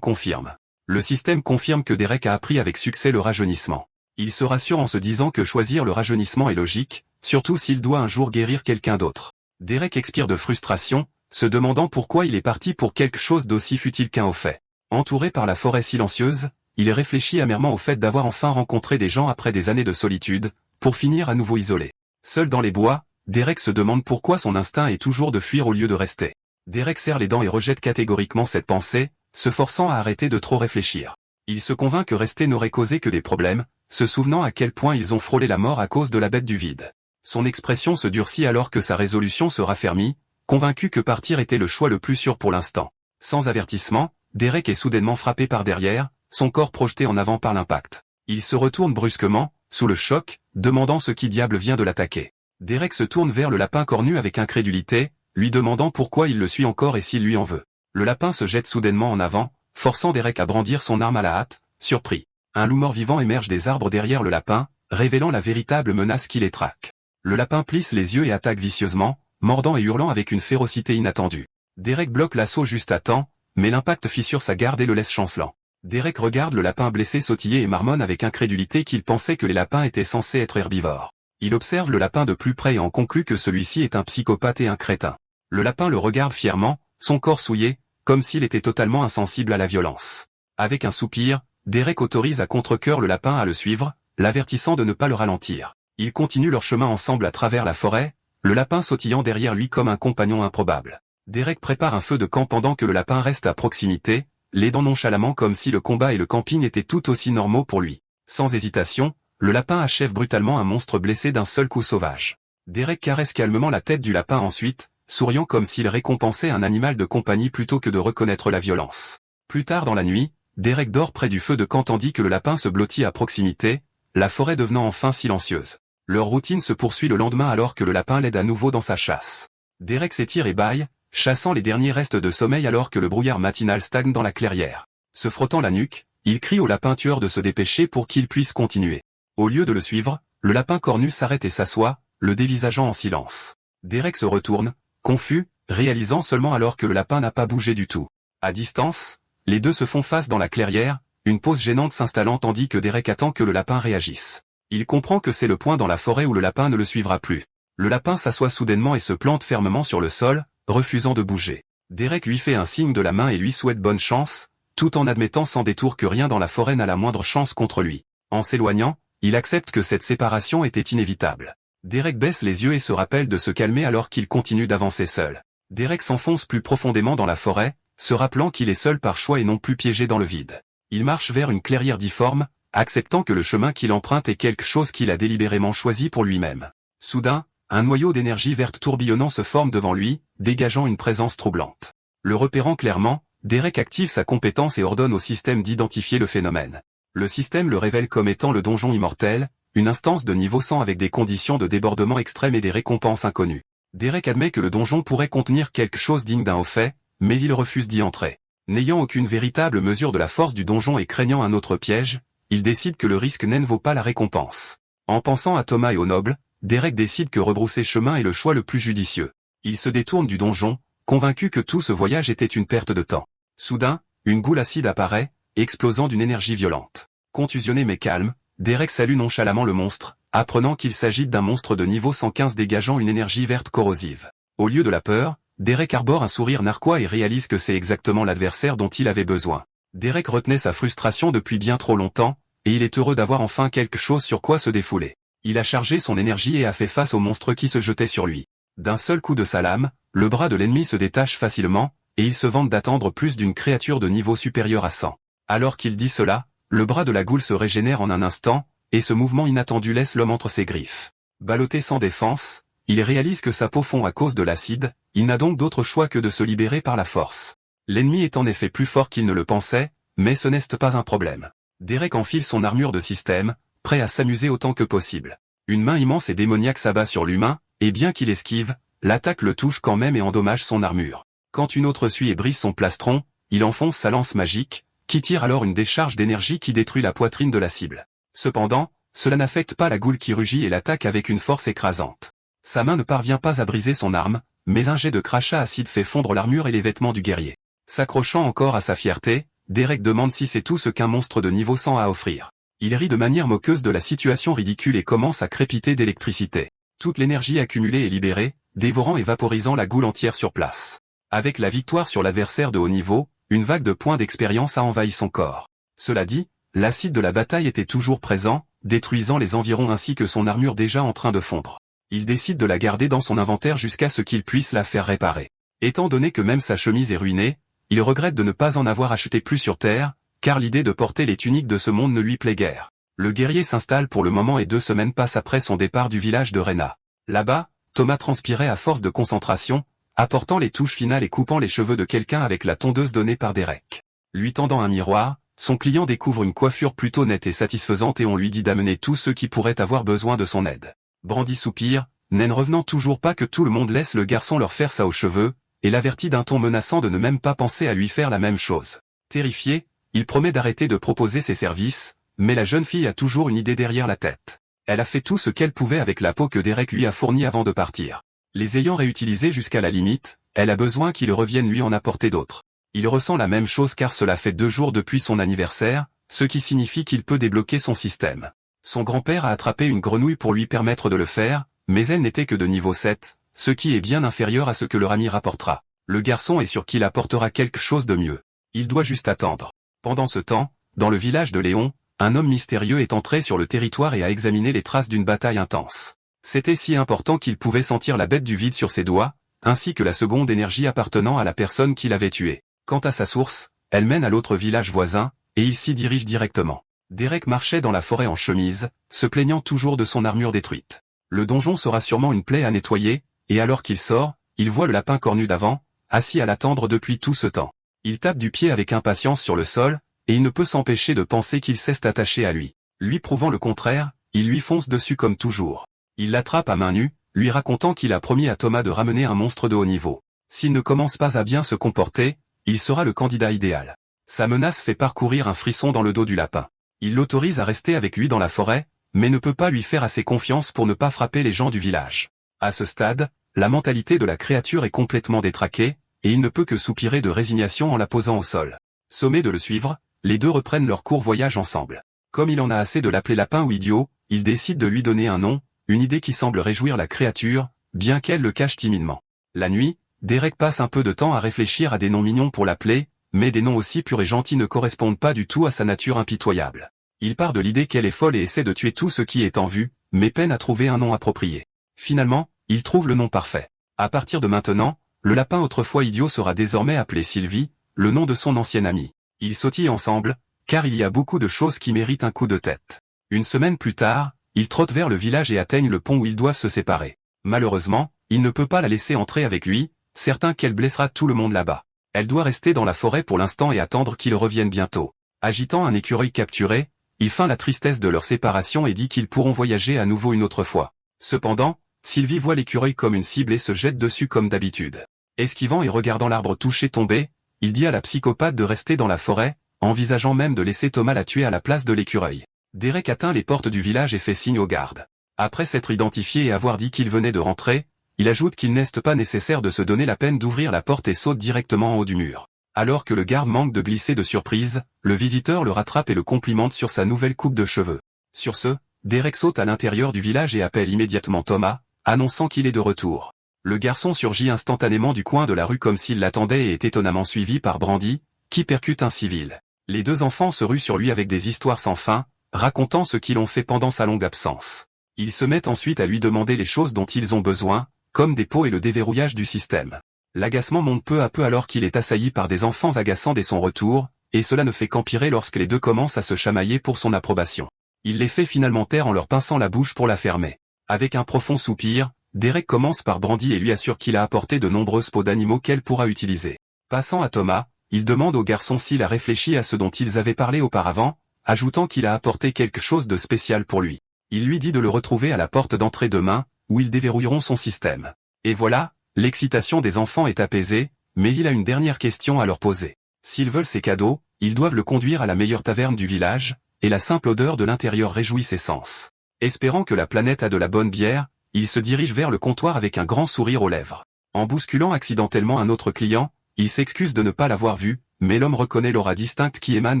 confirme. Le système confirme que Derek a appris avec succès le rajeunissement. Il se rassure en se disant que choisir le rajeunissement est logique, surtout s'il doit un jour guérir quelqu'un d'autre. Derek expire de frustration, se demandant pourquoi il est parti pour quelque chose d'aussi futile qu'un au fait. Entouré par la forêt silencieuse, il réfléchit amèrement au fait d'avoir enfin rencontré des gens après des années de solitude, pour finir à nouveau isolé. Seul dans les bois, Derek se demande pourquoi son instinct est toujours de fuir au lieu de rester. Derek serre les dents et rejette catégoriquement cette pensée, se forçant à arrêter de trop réfléchir. Il se convainc que rester n'aurait causé que des problèmes, se souvenant à quel point ils ont frôlé la mort à cause de la bête du vide. Son expression se durcit alors que sa résolution se raffermit, convaincu que partir était le choix le plus sûr pour l'instant. Sans avertissement, Derek est soudainement frappé par derrière, son corps projeté en avant par l'impact. Il se retourne brusquement, sous le choc, demandant ce qui diable vient de l'attaquer. Derek se tourne vers le lapin cornu avec incrédulité, lui demandant pourquoi il le suit encore et s'il lui en veut. Le lapin se jette soudainement en avant, forçant Derek à brandir son arme à la hâte, surpris. Un loup mort-vivant émerge des arbres derrière le lapin, révélant la véritable menace qui les traque. Le lapin plisse les yeux et attaque vicieusement, mordant et hurlant avec une férocité inattendue. Derek bloque l'assaut juste à temps, mais l'impact fissure sa garde et le laisse chancelant. Derek regarde le lapin blessé sautiller et marmonne avec incrédulité qu'il pensait que les lapins étaient censés être herbivores. Il observe le lapin de plus près et en conclut que celui-ci est un psychopathe et un crétin. Le lapin le regarde fièrement, son corps souillé, comme s'il était totalement insensible à la violence. Avec un soupir, Derek autorise à contre-cœur le lapin à le suivre, l'avertissant de ne pas le ralentir. Ils continuent leur chemin ensemble à travers la forêt, le lapin sautillant derrière lui comme un compagnon improbable. Derek prépare un feu de camp pendant que le lapin reste à proximité, l'aidant nonchalamment comme si le combat et le camping étaient tout aussi normaux pour lui. Sans hésitation, le lapin achève brutalement un monstre blessé d'un seul coup sauvage. Derek caresse calmement la tête du lapin ensuite, souriant comme s'il récompensait un animal de compagnie plutôt que de reconnaître la violence. Plus tard dans la nuit, Derek dort près du feu de camp tandis que le lapin se blottit à proximité, la forêt devenant enfin silencieuse. Leur routine se poursuit le lendemain alors que le lapin l'aide à nouveau dans sa chasse. Derek s'étire et bâille, chassant les derniers restes de sommeil alors que le brouillard matinal stagne dans la clairière. Se frottant la nuque, il crie au lapin tueur de se dépêcher pour qu'il puisse continuer. Au lieu de le suivre, le lapin cornu s'arrête et s'assoit, le dévisageant en silence. Derek se retourne, confus, réalisant seulement alors que le lapin n'a pas bougé du tout. À distance, les deux se font face dans la clairière, une pause gênante s'installant tandis que Derek attend que le lapin réagisse. Il comprend que c'est le point dans la forêt où le lapin ne le suivra plus. Le lapin s'assoit soudainement et se plante fermement sur le sol, refusant de bouger. Derek lui fait un signe de la main et lui souhaite bonne chance, tout en admettant sans détour que rien dans la forêt n'a la moindre chance contre lui. En s'éloignant, il accepte que cette séparation était inévitable. Derek baisse les yeux et se rappelle de se calmer alors qu'il continue d'avancer seul. Derek s'enfonce plus profondément dans la forêt, se rappelant qu'il est seul par choix et non plus piégé dans le vide. Il marche vers une clairière difforme, acceptant que le chemin qu'il emprunte est quelque chose qu'il a délibérément choisi pour lui-même. Soudain, un noyau d'énergie verte tourbillonnant se forme devant lui, dégageant une présence troublante. Le repérant clairement, Derek active sa compétence et ordonne au système d'identifier le phénomène. Le système le révèle comme étant le donjon immortel, une instance de niveau 100 avec des conditions de débordement extrêmes et des récompenses inconnues. Derek admet que le donjon pourrait contenir quelque chose digne d'un haut fait, mais il refuse d'y entrer. N'ayant aucune véritable mesure de la force du donjon et craignant un autre piège, il décide que le risque ne vaut pas la récompense. En pensant à Thomas et aux nobles, Derek décide que rebrousser chemin est le choix le plus judicieux. Il se détourne du donjon, convaincu que tout ce voyage était une perte de temps. Soudain, une goule acide apparaît, explosant d'une énergie violente. Contusionné mais calme, Derek salue nonchalamment le monstre, apprenant qu'il s'agit d'un monstre de niveau 115 dégageant une énergie verte corrosive. Au lieu de la peur, Derek arbore un sourire narquois et réalise que c'est exactement l'adversaire dont il avait besoin. Derek retenait sa frustration depuis bien trop longtemps, et il est heureux d'avoir enfin quelque chose sur quoi se défouler. Il a chargé son énergie et a fait face au monstre qui se jetait sur lui. D'un seul coup de sa lame, le bras de l'ennemi se détache facilement, et il se vante d'attendre plus d'une créature de niveau supérieur à 100. Alors qu'il dit cela, le bras de la goule se régénère en un instant, et ce mouvement inattendu laisse l'homme entre ses griffes. Ballotté sans défense, il réalise que sa peau fond à cause de l'acide, il n'a donc d'autre choix que de se libérer par la force. L'ennemi est en effet plus fort qu'il ne le pensait, mais ce n'est pas un problème. Derek enfile son armure de système, prêt à s'amuser autant que possible. Une main immense et démoniaque s'abat sur l'humain, et bien qu'il esquive, l'attaque le touche quand même et endommage son armure. Quand une autre suit et brise son plastron, il enfonce sa lance magique, qui tire alors une décharge d'énergie qui détruit la poitrine de la cible. Cependant, cela n'affecte pas la goule qui rugit et l'attaque avec une force écrasante. Sa main ne parvient pas à briser son arme, mais un jet de crachat acide fait fondre l'armure et les vêtements du guerrier. S'accrochant encore à sa fierté, Derek demande si c'est tout ce qu'un monstre de niveau 100 a à offrir. Il rit de manière moqueuse de la situation ridicule et commence à crépiter d'électricité. Toute l'énergie accumulée est libérée, dévorant et vaporisant la goule entière sur place. Avec la victoire sur l'adversaire de haut niveau, une vague de points d'expérience a envahi son corps. Cela dit, l'acide de la bataille était toujours présent, détruisant les environs ainsi que son armure déjà en train de fondre. Il décide de la garder dans son inventaire jusqu'à ce qu'il puisse la faire réparer. Étant donné que même sa chemise est ruinée, il regrette de ne pas en avoir acheté plus sur Terre, car l'idée de porter les tuniques de ce monde ne lui plaît guère. Le guerrier s'installe pour le moment et 2 semaines passent après son départ du village de Rena. Là-bas, Thomas transpirait à force de concentration, apportant les touches finales et coupant les cheveux de quelqu'un avec la tondeuse donnée par Derek. Lui tendant un miroir, son client découvre une coiffure plutôt nette et satisfaisante et on lui dit d'amener tous ceux qui pourraient avoir besoin de son aide. Brandy soupire, n'en revenant toujours pas que tout le monde laisse le garçon leur faire ça aux cheveux, et l'avertit d'un ton menaçant de ne même pas penser à lui faire la même chose. Terrifié, il promet d'arrêter de proposer ses services, mais la jeune fille a toujours une idée derrière la tête. Elle a fait tout ce qu'elle pouvait avec la peau que Derek lui a fournie avant de partir. Les ayant réutilisés jusqu'à la limite, elle a besoin qu'il revienne lui en apporter d'autres. Il ressent la même chose car cela fait 2 jours depuis son anniversaire, ce qui signifie qu'il peut débloquer son système. Son grand-père a attrapé une grenouille pour lui permettre de le faire, mais elle n'était que de niveau 7, ce qui est bien inférieur à ce que leur ami rapportera. Le garçon est sûr qu'il apportera quelque chose de mieux. Il doit juste attendre. Pendant ce temps, dans le village de Léon, un homme mystérieux est entré sur le territoire et a examiné les traces d'une bataille intense. C'était si important qu'il pouvait sentir la bête du vide sur ses doigts, ainsi que la seconde énergie appartenant à la personne qui l'avait tué. Quant à sa source, elle mène à l'autre village voisin, et il s'y dirige directement. Derek marchait dans la forêt en chemise, se plaignant toujours de son armure détruite. Le donjon sera sûrement une plaie à nettoyer, et alors qu'il sort, il voit le lapin cornu d'avant, assis à l'attendre depuis tout ce temps. Il tape du pied avec impatience sur le sol, et il ne peut s'empêcher de penser qu'il s'est attaché à lui. Lui prouvant le contraire, il lui fonce dessus comme toujours. Il l'attrape à main nue, lui racontant qu'il a promis à Thomas de ramener un monstre de haut niveau. S'il ne commence pas à bien se comporter, il sera le candidat idéal. Sa menace fait parcourir un frisson dans le dos du lapin. Il l'autorise à rester avec lui dans la forêt, mais ne peut pas lui faire assez confiance pour ne pas frapper les gens du village. À ce stade, la mentalité de la créature est complètement détraquée, et il ne peut que soupirer de résignation en la posant au sol. Sommé de le suivre, les deux reprennent leur court voyage ensemble. Comme il en a assez de l'appeler lapin ou idiot, il décide de lui donner un nom, une idée qui semble réjouir la créature, bien qu'elle le cache timidement. La nuit, Derek passe un peu de temps à réfléchir à des noms mignons pour l'appeler, mais des noms aussi purs et gentils ne correspondent pas du tout à sa nature impitoyable. Il part de l'idée qu'elle est folle et essaie de tuer tout ce qui est en vue, mais peine à trouver un nom approprié. Finalement, il trouve le nom parfait. À partir de maintenant, le lapin autrefois idiot sera désormais appelé Sylvie, le nom de son ancienne amie. Ils sautillent ensemble, car il y a beaucoup de choses qui méritent un coup de tête. Une semaine plus tard, ils trottent vers le village et atteignent le pont où ils doivent se séparer. Malheureusement, il ne peut pas la laisser entrer avec lui, certain qu'elle blessera tout le monde là-bas. Elle doit rester dans la forêt pour l'instant et attendre qu'il revienne bientôt. Agitant un écureuil capturé, il feint la tristesse de leur séparation et dit qu'ils pourront voyager à nouveau une autre fois. Cependant, Sylvie voit l'écureuil comme une cible et se jette dessus comme d'habitude. Esquivant et regardant l'arbre touché tomber, il dit à la psychopathe de rester dans la forêt, envisageant même de laisser Thomas la tuer à la place de l'écureuil. Derek atteint les portes du village et fait signe aux gardes. Après s'être identifié et avoir dit qu'il venait de rentrer, il ajoute qu'il n'est pas nécessaire de se donner la peine d'ouvrir la porte et saute directement en haut du mur. Alors que le garde manque de glisser de surprise, le visiteur le rattrape et le complimente sur sa nouvelle coupe de cheveux. Sur ce, Derek saute à l'intérieur du village et appelle immédiatement Thomas, annonçant qu'il est de retour. Le garçon surgit instantanément du coin de la rue comme s'il l'attendait et est étonnamment suivi par Brandy, qui percute un civil. Les deux enfants se ruent sur lui avec des histoires sans fin, racontant ce qu'ils ont fait pendant sa longue absence. Ils se mettent ensuite à lui demander les choses dont ils ont besoin, comme des pots et le déverrouillage du système. L'agacement monte peu à peu alors qu'il est assailli par des enfants agaçants dès son retour, et cela ne fait qu'empirer lorsque les deux commencent à se chamailler pour son approbation. Il les fait finalement taire en leur pinçant la bouche pour la fermer. Avec un profond soupir, Derek commence par Brandy et lui assure qu'il a apporté de nombreuses peaux d'animaux qu'elle pourra utiliser. Passant à Thomas, il demande au garçon s'il a réfléchi à ce dont ils avaient parlé auparavant, ajoutant qu'il a apporté quelque chose de spécial pour lui. Il lui dit de le retrouver à la porte d'entrée demain, où ils déverrouilleront son système. Et voilà, l'excitation des enfants est apaisée, Mais il a une dernière question à leur poser. S'ils veulent ces cadeaux, ils doivent le conduire à la meilleure taverne du village, et la simple odeur de l'intérieur réjouit ses sens. Espérant que la planète a de la bonne bière, il se dirige vers le comptoir avec un grand sourire aux lèvres. En bousculant accidentellement un autre client, il s'excuse de ne pas l'avoir vu, mais l'homme reconnaît l'aura distincte qui émane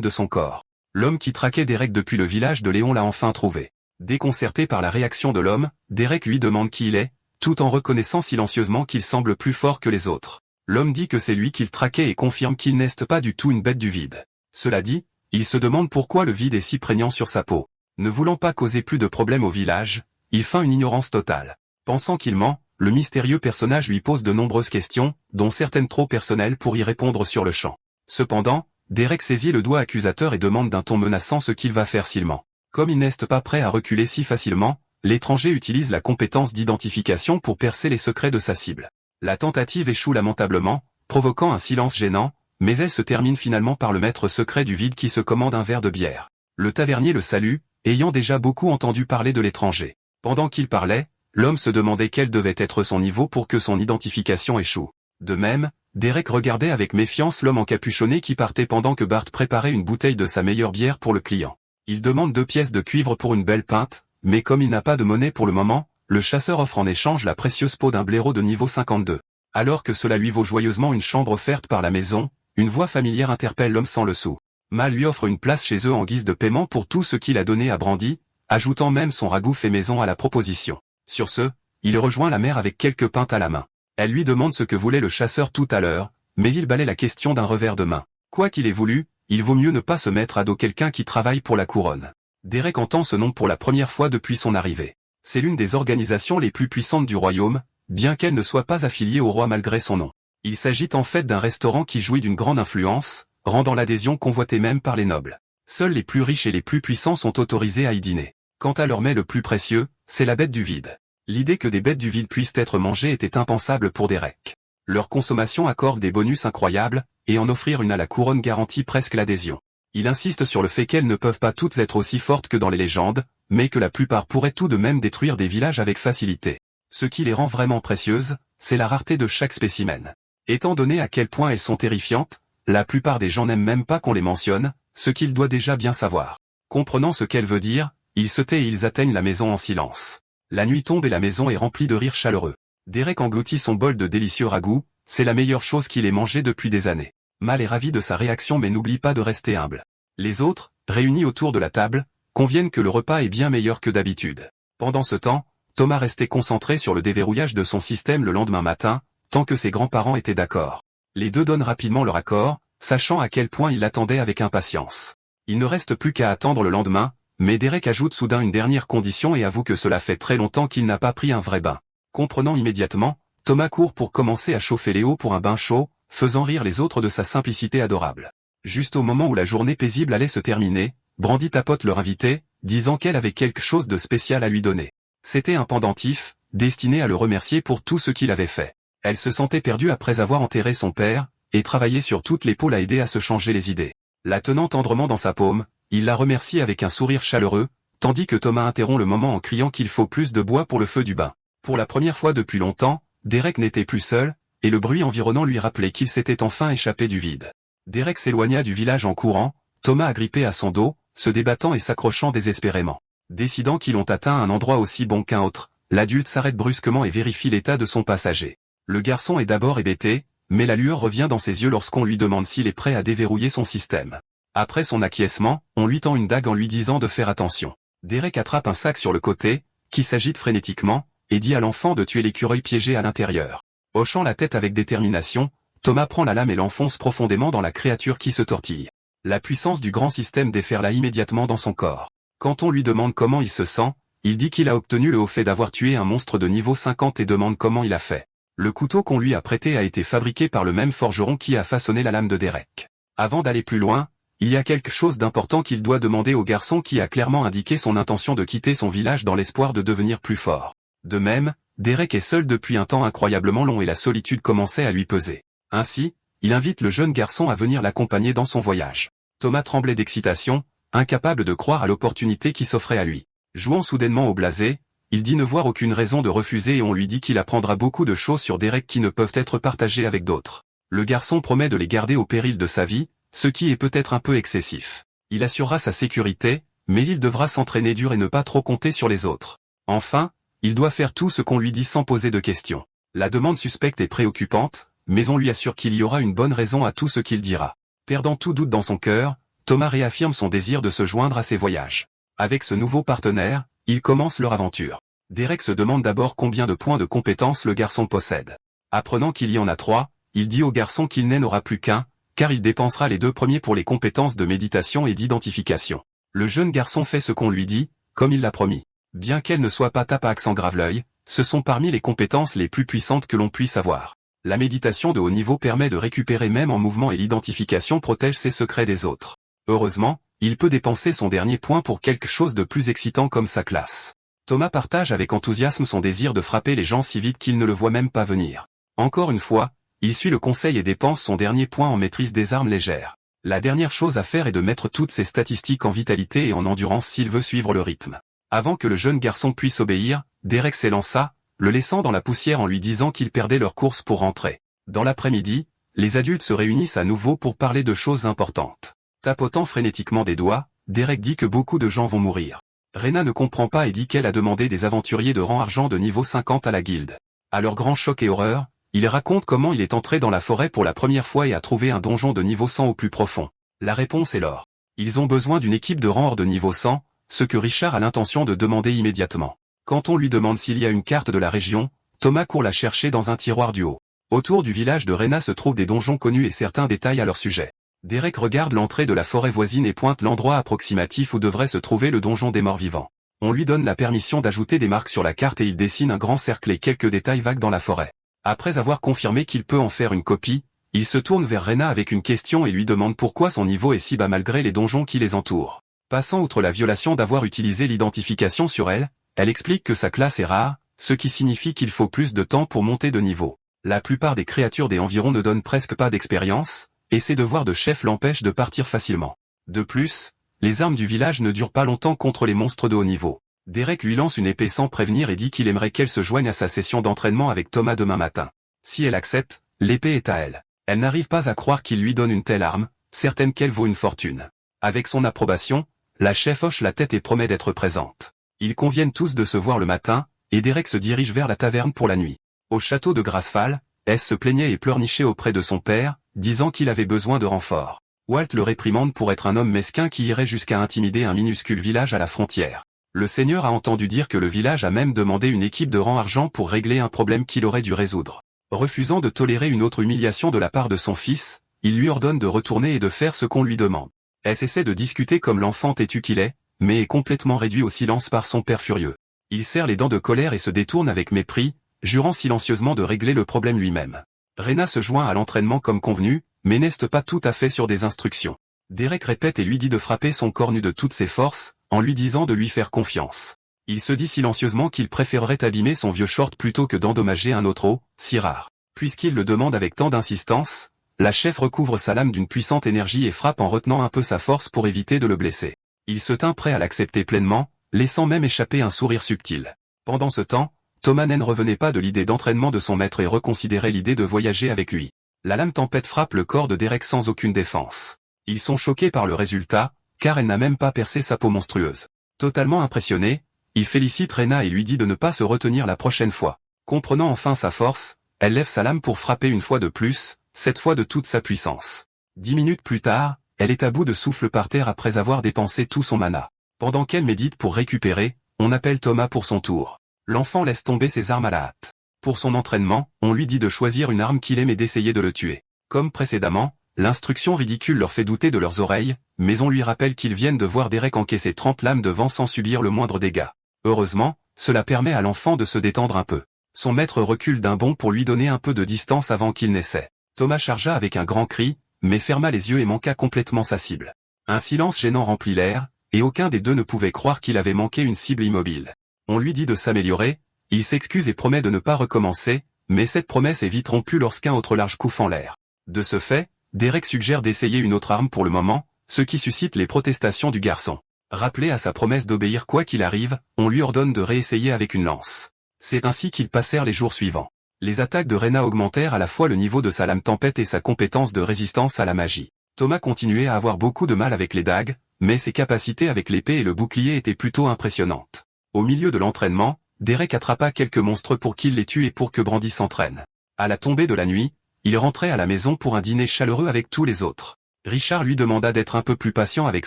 de son corps. L'homme qui traquait Derek depuis le village de Léon l'a enfin trouvé. Déconcerté par la réaction de l'homme, Derek lui demande qui il est, tout en reconnaissant silencieusement qu'il semble plus fort que les autres. L'homme dit que c'est lui qu'il traquait et confirme qu'il n'est pas du tout une bête du vide. Cela dit, il se demande pourquoi le vide est si prégnant sur sa peau. Ne voulant pas causer plus de problèmes au village, il feint une ignorance totale. Pensant qu'il ment, le mystérieux personnage lui pose de nombreuses questions, dont certaines trop personnelles pour y répondre sur le champ. Cependant, Derek saisit le doigt accusateur et demande d'un ton menaçant ce qu'il va faire s'il ment. Comme il n'est pas prêt à reculer si facilement, l'étranger utilise la compétence d'identification pour percer les secrets de sa cible. La tentative échoue lamentablement, provoquant un silence gênant, mais elle se termine finalement par le maître secret du vide qui se commande un verre de bière. Le tavernier le salue, ayant déjà beaucoup entendu parler de l'étranger. Pendant qu'il parlait, l'homme se demandait quel devait être son niveau pour que son identification échoue. De même, Derek regardait avec méfiance l'homme encapuchonné qui partait pendant que Bart préparait une bouteille de sa meilleure bière pour le client. Il demande 2 pièces de cuivre pour une belle pinte, mais comme il n'a pas de monnaie pour le moment, le chasseur offre en échange la précieuse peau d'un blaireau de niveau 52. Alors que cela lui vaut joyeusement une chambre offerte par la maison, une voix familière interpelle l'homme sans le sou. Mal lui offre une place chez eux en guise de paiement pour tout ce qu'il a donné à Brandy, ajoutant même son ragoût fait maison à la proposition. Sur ce, il rejoint la mère avec quelques pintes à la main. Elle lui demande ce que voulait le chasseur tout à l'heure, mais il balaie la question d'un revers de main. Quoi qu'il ait voulu, il vaut mieux ne pas se mettre à dos quelqu'un qui travaille pour la couronne. Derek entend ce nom pour la première fois depuis son arrivée. C'est l'une des organisations les plus puissantes du royaume, bien qu'elle ne soit pas affiliée au roi malgré son nom. Il s'agit en fait d'un restaurant qui jouit d'une grande influence, rendant l'adhésion convoitée même par les nobles. Seuls les plus riches et les plus puissants sont autorisés à y dîner. Quant à leur mets le plus précieux, c'est la bête du vide. L'idée que des bêtes du vide puissent être mangées était impensable pour Derek. Leur consommation accorde des bonus incroyables, et en offrir une à la couronne garantit presque l'adhésion. Il insiste sur le fait qu'elles ne peuvent pas toutes être aussi fortes que dans les légendes, mais que la plupart pourraient tout de même détruire des villages avec facilité. Ce qui les rend vraiment précieuses, c'est la rareté de chaque spécimen. Étant donné à quel point elles sont terrifiantes, la plupart des gens n'aiment même pas qu'on les mentionne, ce qu'il doit déjà bien savoir. Comprenant ce qu'elle veut dire, ils se tait et ils atteignent la maison en silence. La nuit tombe et la maison est remplie de rires chaleureux. Derek engloutit son bol de délicieux ragoût, c'est la meilleure chose qu'il ait mangée depuis des années. Mal est ravi de sa réaction mais n'oublie pas de rester humble. Les autres, réunis autour de la table, conviennent que le repas est bien meilleur que d'habitude. Pendant ce temps, Thomas restait concentré sur le déverrouillage de son système le lendemain matin, tant que ses grands-parents étaient d'accord. Les deux donnent rapidement leur accord, sachant à quel point ils l'attendaient avec impatience. Il ne reste plus qu'à attendre le lendemain, mais Derek ajoute soudain une dernière condition et avoue que cela fait très longtemps qu'il n'a pas pris un vrai bain. Comprenant immédiatement, Thomas court pour commencer à chauffer Léo pour un bain chaud, faisant rire les autres de sa simplicité adorable. Juste au moment où la journée paisible allait se terminer, Brandy tapote leur invité, disant qu'elle avait quelque chose de spécial à lui donner. C'était un pendentif, destiné à le remercier pour tout ce qu'il avait fait. Elle se sentait perdue après avoir enterré son père, et travaillé sur toute l'épaule à aider à se changer les idées. La tenant tendrement dans sa paume, il la remercie avec un sourire chaleureux, tandis que Thomas interrompt le moment en criant qu'il faut plus de bois pour le feu du bain. Pour la première fois depuis longtemps, Derek n'était plus seul, et le bruit environnant lui rappelait qu'il s'était enfin échappé du vide. Derek s'éloigna du village en courant, Thomas agrippé à son dos, se débattant et s'accrochant désespérément. Décidant qu'ils ont atteint un endroit aussi bon qu'un autre, l'adulte s'arrête brusquement et vérifie l'état de son passager. Le garçon est d'abord hébété, mais la lueur revient dans ses yeux lorsqu'on lui demande s'il est prêt à déverrouiller son système. Après son acquiescement, on lui tend une dague en lui disant de faire attention. Derek attrape un sac sur le côté, qui s'agite frénétiquement, et dit à l'enfant de tuer l'écureuil piégé à l'intérieur. Hochant la tête avec détermination, Thomas prend la lame et l'enfonce profondément dans la créature qui se tortille. La puissance du grand système déferla immédiatement dans son corps. Quand on lui demande comment il se sent, il dit qu'il a obtenu le haut fait d'avoir tué un monstre de niveau 50 et demande comment il a fait. Le couteau qu'on lui a prêté a été fabriqué par le même forgeron qui a façonné la lame de Derek. Avant d'aller plus loin, il y a quelque chose d'important qu'il doit demander au garçon qui a clairement indiqué son intention de quitter son village dans l'espoir de devenir plus fort. De même, Derek est seul depuis un temps incroyablement long et la solitude commençait à lui peser. Ainsi, il invite le jeune garçon à venir l'accompagner dans son voyage. Thomas tremblait d'excitation, incapable de croire à l'opportunité qui s'offrait à lui. Jouant soudainement au blasé, il dit ne voir aucune raison de refuser et on lui dit qu'il apprendra beaucoup de choses sur Derek qui ne peuvent être partagées avec d'autres. Le garçon promet de les garder au péril de sa vie, ce qui est peut-être un peu excessif. Il assurera sa sécurité, mais il devra s'entraîner dur et ne pas trop compter sur les autres. Enfin, il doit faire tout ce qu'on lui dit sans poser de questions. La demande suspecte est préoccupante, mais on lui assure qu'il y aura une bonne raison à tout ce qu'il dira. Perdant tout doute dans son cœur, Thomas réaffirme son désir de se joindre à ses voyages. Avec ce nouveau partenaire, ils commencent leur aventure. Derek se demande d'abord combien de points de compétence le garçon possède. Apprenant qu'il y en a 3, il dit au garçon qu'il n'aura plus qu'un, car il dépensera les 2 premiers pour les compétences de méditation et d'identification. Le jeune garçon fait ce qu'on lui dit, comme il l'a promis. Bien qu'elle ne soit pas tape à accent grave-l'œil, ce sont parmi les compétences les plus puissantes que l'on puisse avoir. La méditation de haut niveau permet de récupérer même en mouvement et l'identification protège ses secrets des autres. Heureusement, il peut dépenser son dernier point pour quelque chose de plus excitant comme sa classe. Thomas partage avec enthousiasme son désir de frapper les gens si vite qu'il ne le voit même pas venir. Encore une fois, il suit le conseil et dépense son dernier point en maîtrise des armes légères. La dernière chose à faire est de mettre toutes ses statistiques en vitalité et en endurance s'il veut suivre le rythme. Avant que le jeune garçon puisse obéir, Derek s'élança, le laissant dans la poussière en lui disant qu'ils perdaient leur course pour rentrer. Dans l'après-midi, les adultes se réunissent à nouveau pour parler de choses importantes. Tapotant frénétiquement des doigts, Derek dit que beaucoup de gens vont mourir. Rena ne comprend pas et dit qu'elle a demandé des aventuriers de rang argent de niveau 50 à la guilde. À leur grand choc et horreur, il raconte comment il est entré dans la forêt pour la première fois et a trouvé un donjon de niveau 100 au plus profond. La réponse est l'or. Ils ont besoin d'une équipe de rang hors de niveau 100, ce que Richard a l'intention de demander immédiatement. Quand on lui demande s'il y a une carte de la région, Thomas court la chercher dans un tiroir du haut. Autour du village de Rena se trouvent des donjons connus et certains détails à leur sujet. Derek regarde l'entrée de la forêt voisine et pointe l'endroit approximatif où devrait se trouver le donjon des morts vivants. On lui donne la permission d'ajouter des marques sur la carte et il dessine un grand cercle et quelques détails vagues dans la forêt. Après avoir confirmé qu'il peut en faire une copie, il se tourne vers Rena avec une question et lui demande pourquoi son niveau est si bas malgré les donjons qui les entourent. Passant outre la violation d'avoir utilisé l'identification sur elle, elle explique que sa classe est rare, ce qui signifie qu'il faut plus de temps pour monter de niveau. La plupart des créatures des environs ne donnent presque pas d'expérience, et ses devoirs de chef l'empêchent de partir facilement. De plus, les armes du village ne durent pas longtemps contre les monstres de haut niveau. Derek lui lance une épée sans prévenir et dit qu'il aimerait qu'elle se joigne à sa session d'entraînement avec Thomas demain matin. Si elle accepte, l'épée est à elle. Elle n'arrive pas à croire qu'il lui donne une telle arme, certaine qu'elle vaut une fortune. Avec son approbation, la chef hoche la tête et promet d'être présente. Ils conviennent tous de se voir le matin, et Derek se dirige vers la taverne pour la nuit. Au château de Grassfall, S se plaignait et pleurnichait auprès de son père, disant qu'il avait besoin de renforts. Walt le réprimande pour être un homme mesquin qui irait jusqu'à intimider un minuscule village à la frontière. Le seigneur a entendu dire que le village a même demandé une équipe de rang argent pour régler un problème qu'il aurait dû résoudre. Refusant de tolérer une autre humiliation de la part de son fils, il lui ordonne de retourner et de faire ce qu'on lui demande. S essaie de discuter comme l'enfant têtu qu'il est, mais est complètement réduit au silence par son père furieux. Il serre les dents de colère et se détourne avec mépris, jurant silencieusement de régler le problème lui-même. Rena se joint à l'entraînement comme convenu, mais n'est pas tout à fait sur des instructions. Derek répète et lui dit de frapper son corps nu de toutes ses forces, en lui disant de lui faire confiance. Il se dit silencieusement qu'il préférerait abîmer son vieux short plutôt que d'endommager un autre os, si rare. Puisqu'il le demande avec tant d'insistance, la chef recouvre sa lame d'une puissante énergie et frappe en retenant un peu sa force pour éviter de le blesser. Il se tint prêt à l'accepter pleinement, laissant même échapper un sourire subtil. Pendant ce temps, Thomas ne revenait pas de l'idée d'entraînement de son maître et reconsidérait l'idée de voyager avec lui. La lame tempête frappe le corps de Derek sans aucune défense. Ils sont choqués par le résultat, car elle n'a même pas percé sa peau monstrueuse. Totalement impressionné, il félicite Rena et lui dit de ne pas se retenir la prochaine fois. Comprenant enfin sa force, elle lève sa lame pour frapper une fois de plus, cette fois de toute sa puissance. 10 minutes plus tard, elle est à bout de souffle par terre après avoir dépensé tout son mana. Pendant qu'elle médite pour récupérer, on appelle Thomas pour son tour. L'enfant laisse tomber ses armes à la hâte. Pour son entraînement, on lui dit de choisir une arme qu'il aime et d'essayer de le tuer. Comme précédemment, l'instruction ridicule leur fait douter de leurs oreilles, mais on lui rappelle qu'ils viennent de voir Derek encaisser 30 lames de vent sans subir le moindre dégât. Heureusement, cela permet à l'enfant de se détendre un peu. Son maître recule d'un bond pour lui donner un peu de distance avant qu'il n'essaie. Thomas chargea avec un grand cri, mais ferma les yeux et manqua complètement sa cible. Un silence gênant remplit l'air, et aucun des deux ne pouvait croire qu'il avait manqué une cible immobile. On lui dit de s'améliorer, il s'excuse et promet de ne pas recommencer, mais cette promesse est vite rompue lorsqu'un autre large coup fend l'air. De ce fait, Derek suggère d'essayer une autre arme pour le moment, ce qui suscite les protestations du garçon. Rappelé à sa promesse d'obéir quoi qu'il arrive, on lui ordonne de réessayer avec une lance. C'est ainsi qu'ils passèrent les jours suivants. Les attaques de Rena augmentèrent à la fois le niveau de sa lame tempête et sa compétence de résistance à la magie. Thomas continuait à avoir beaucoup de mal avec les dagues, mais ses capacités avec l'épée et le bouclier étaient plutôt impressionnantes. Au milieu de l'entraînement, Derek attrapa quelques monstres pour qu'il les tue et pour que Brandy s'entraîne. À la tombée de la nuit, il rentrait à la maison pour un dîner chaleureux avec tous les autres. Richard lui demanda d'être un peu plus patient avec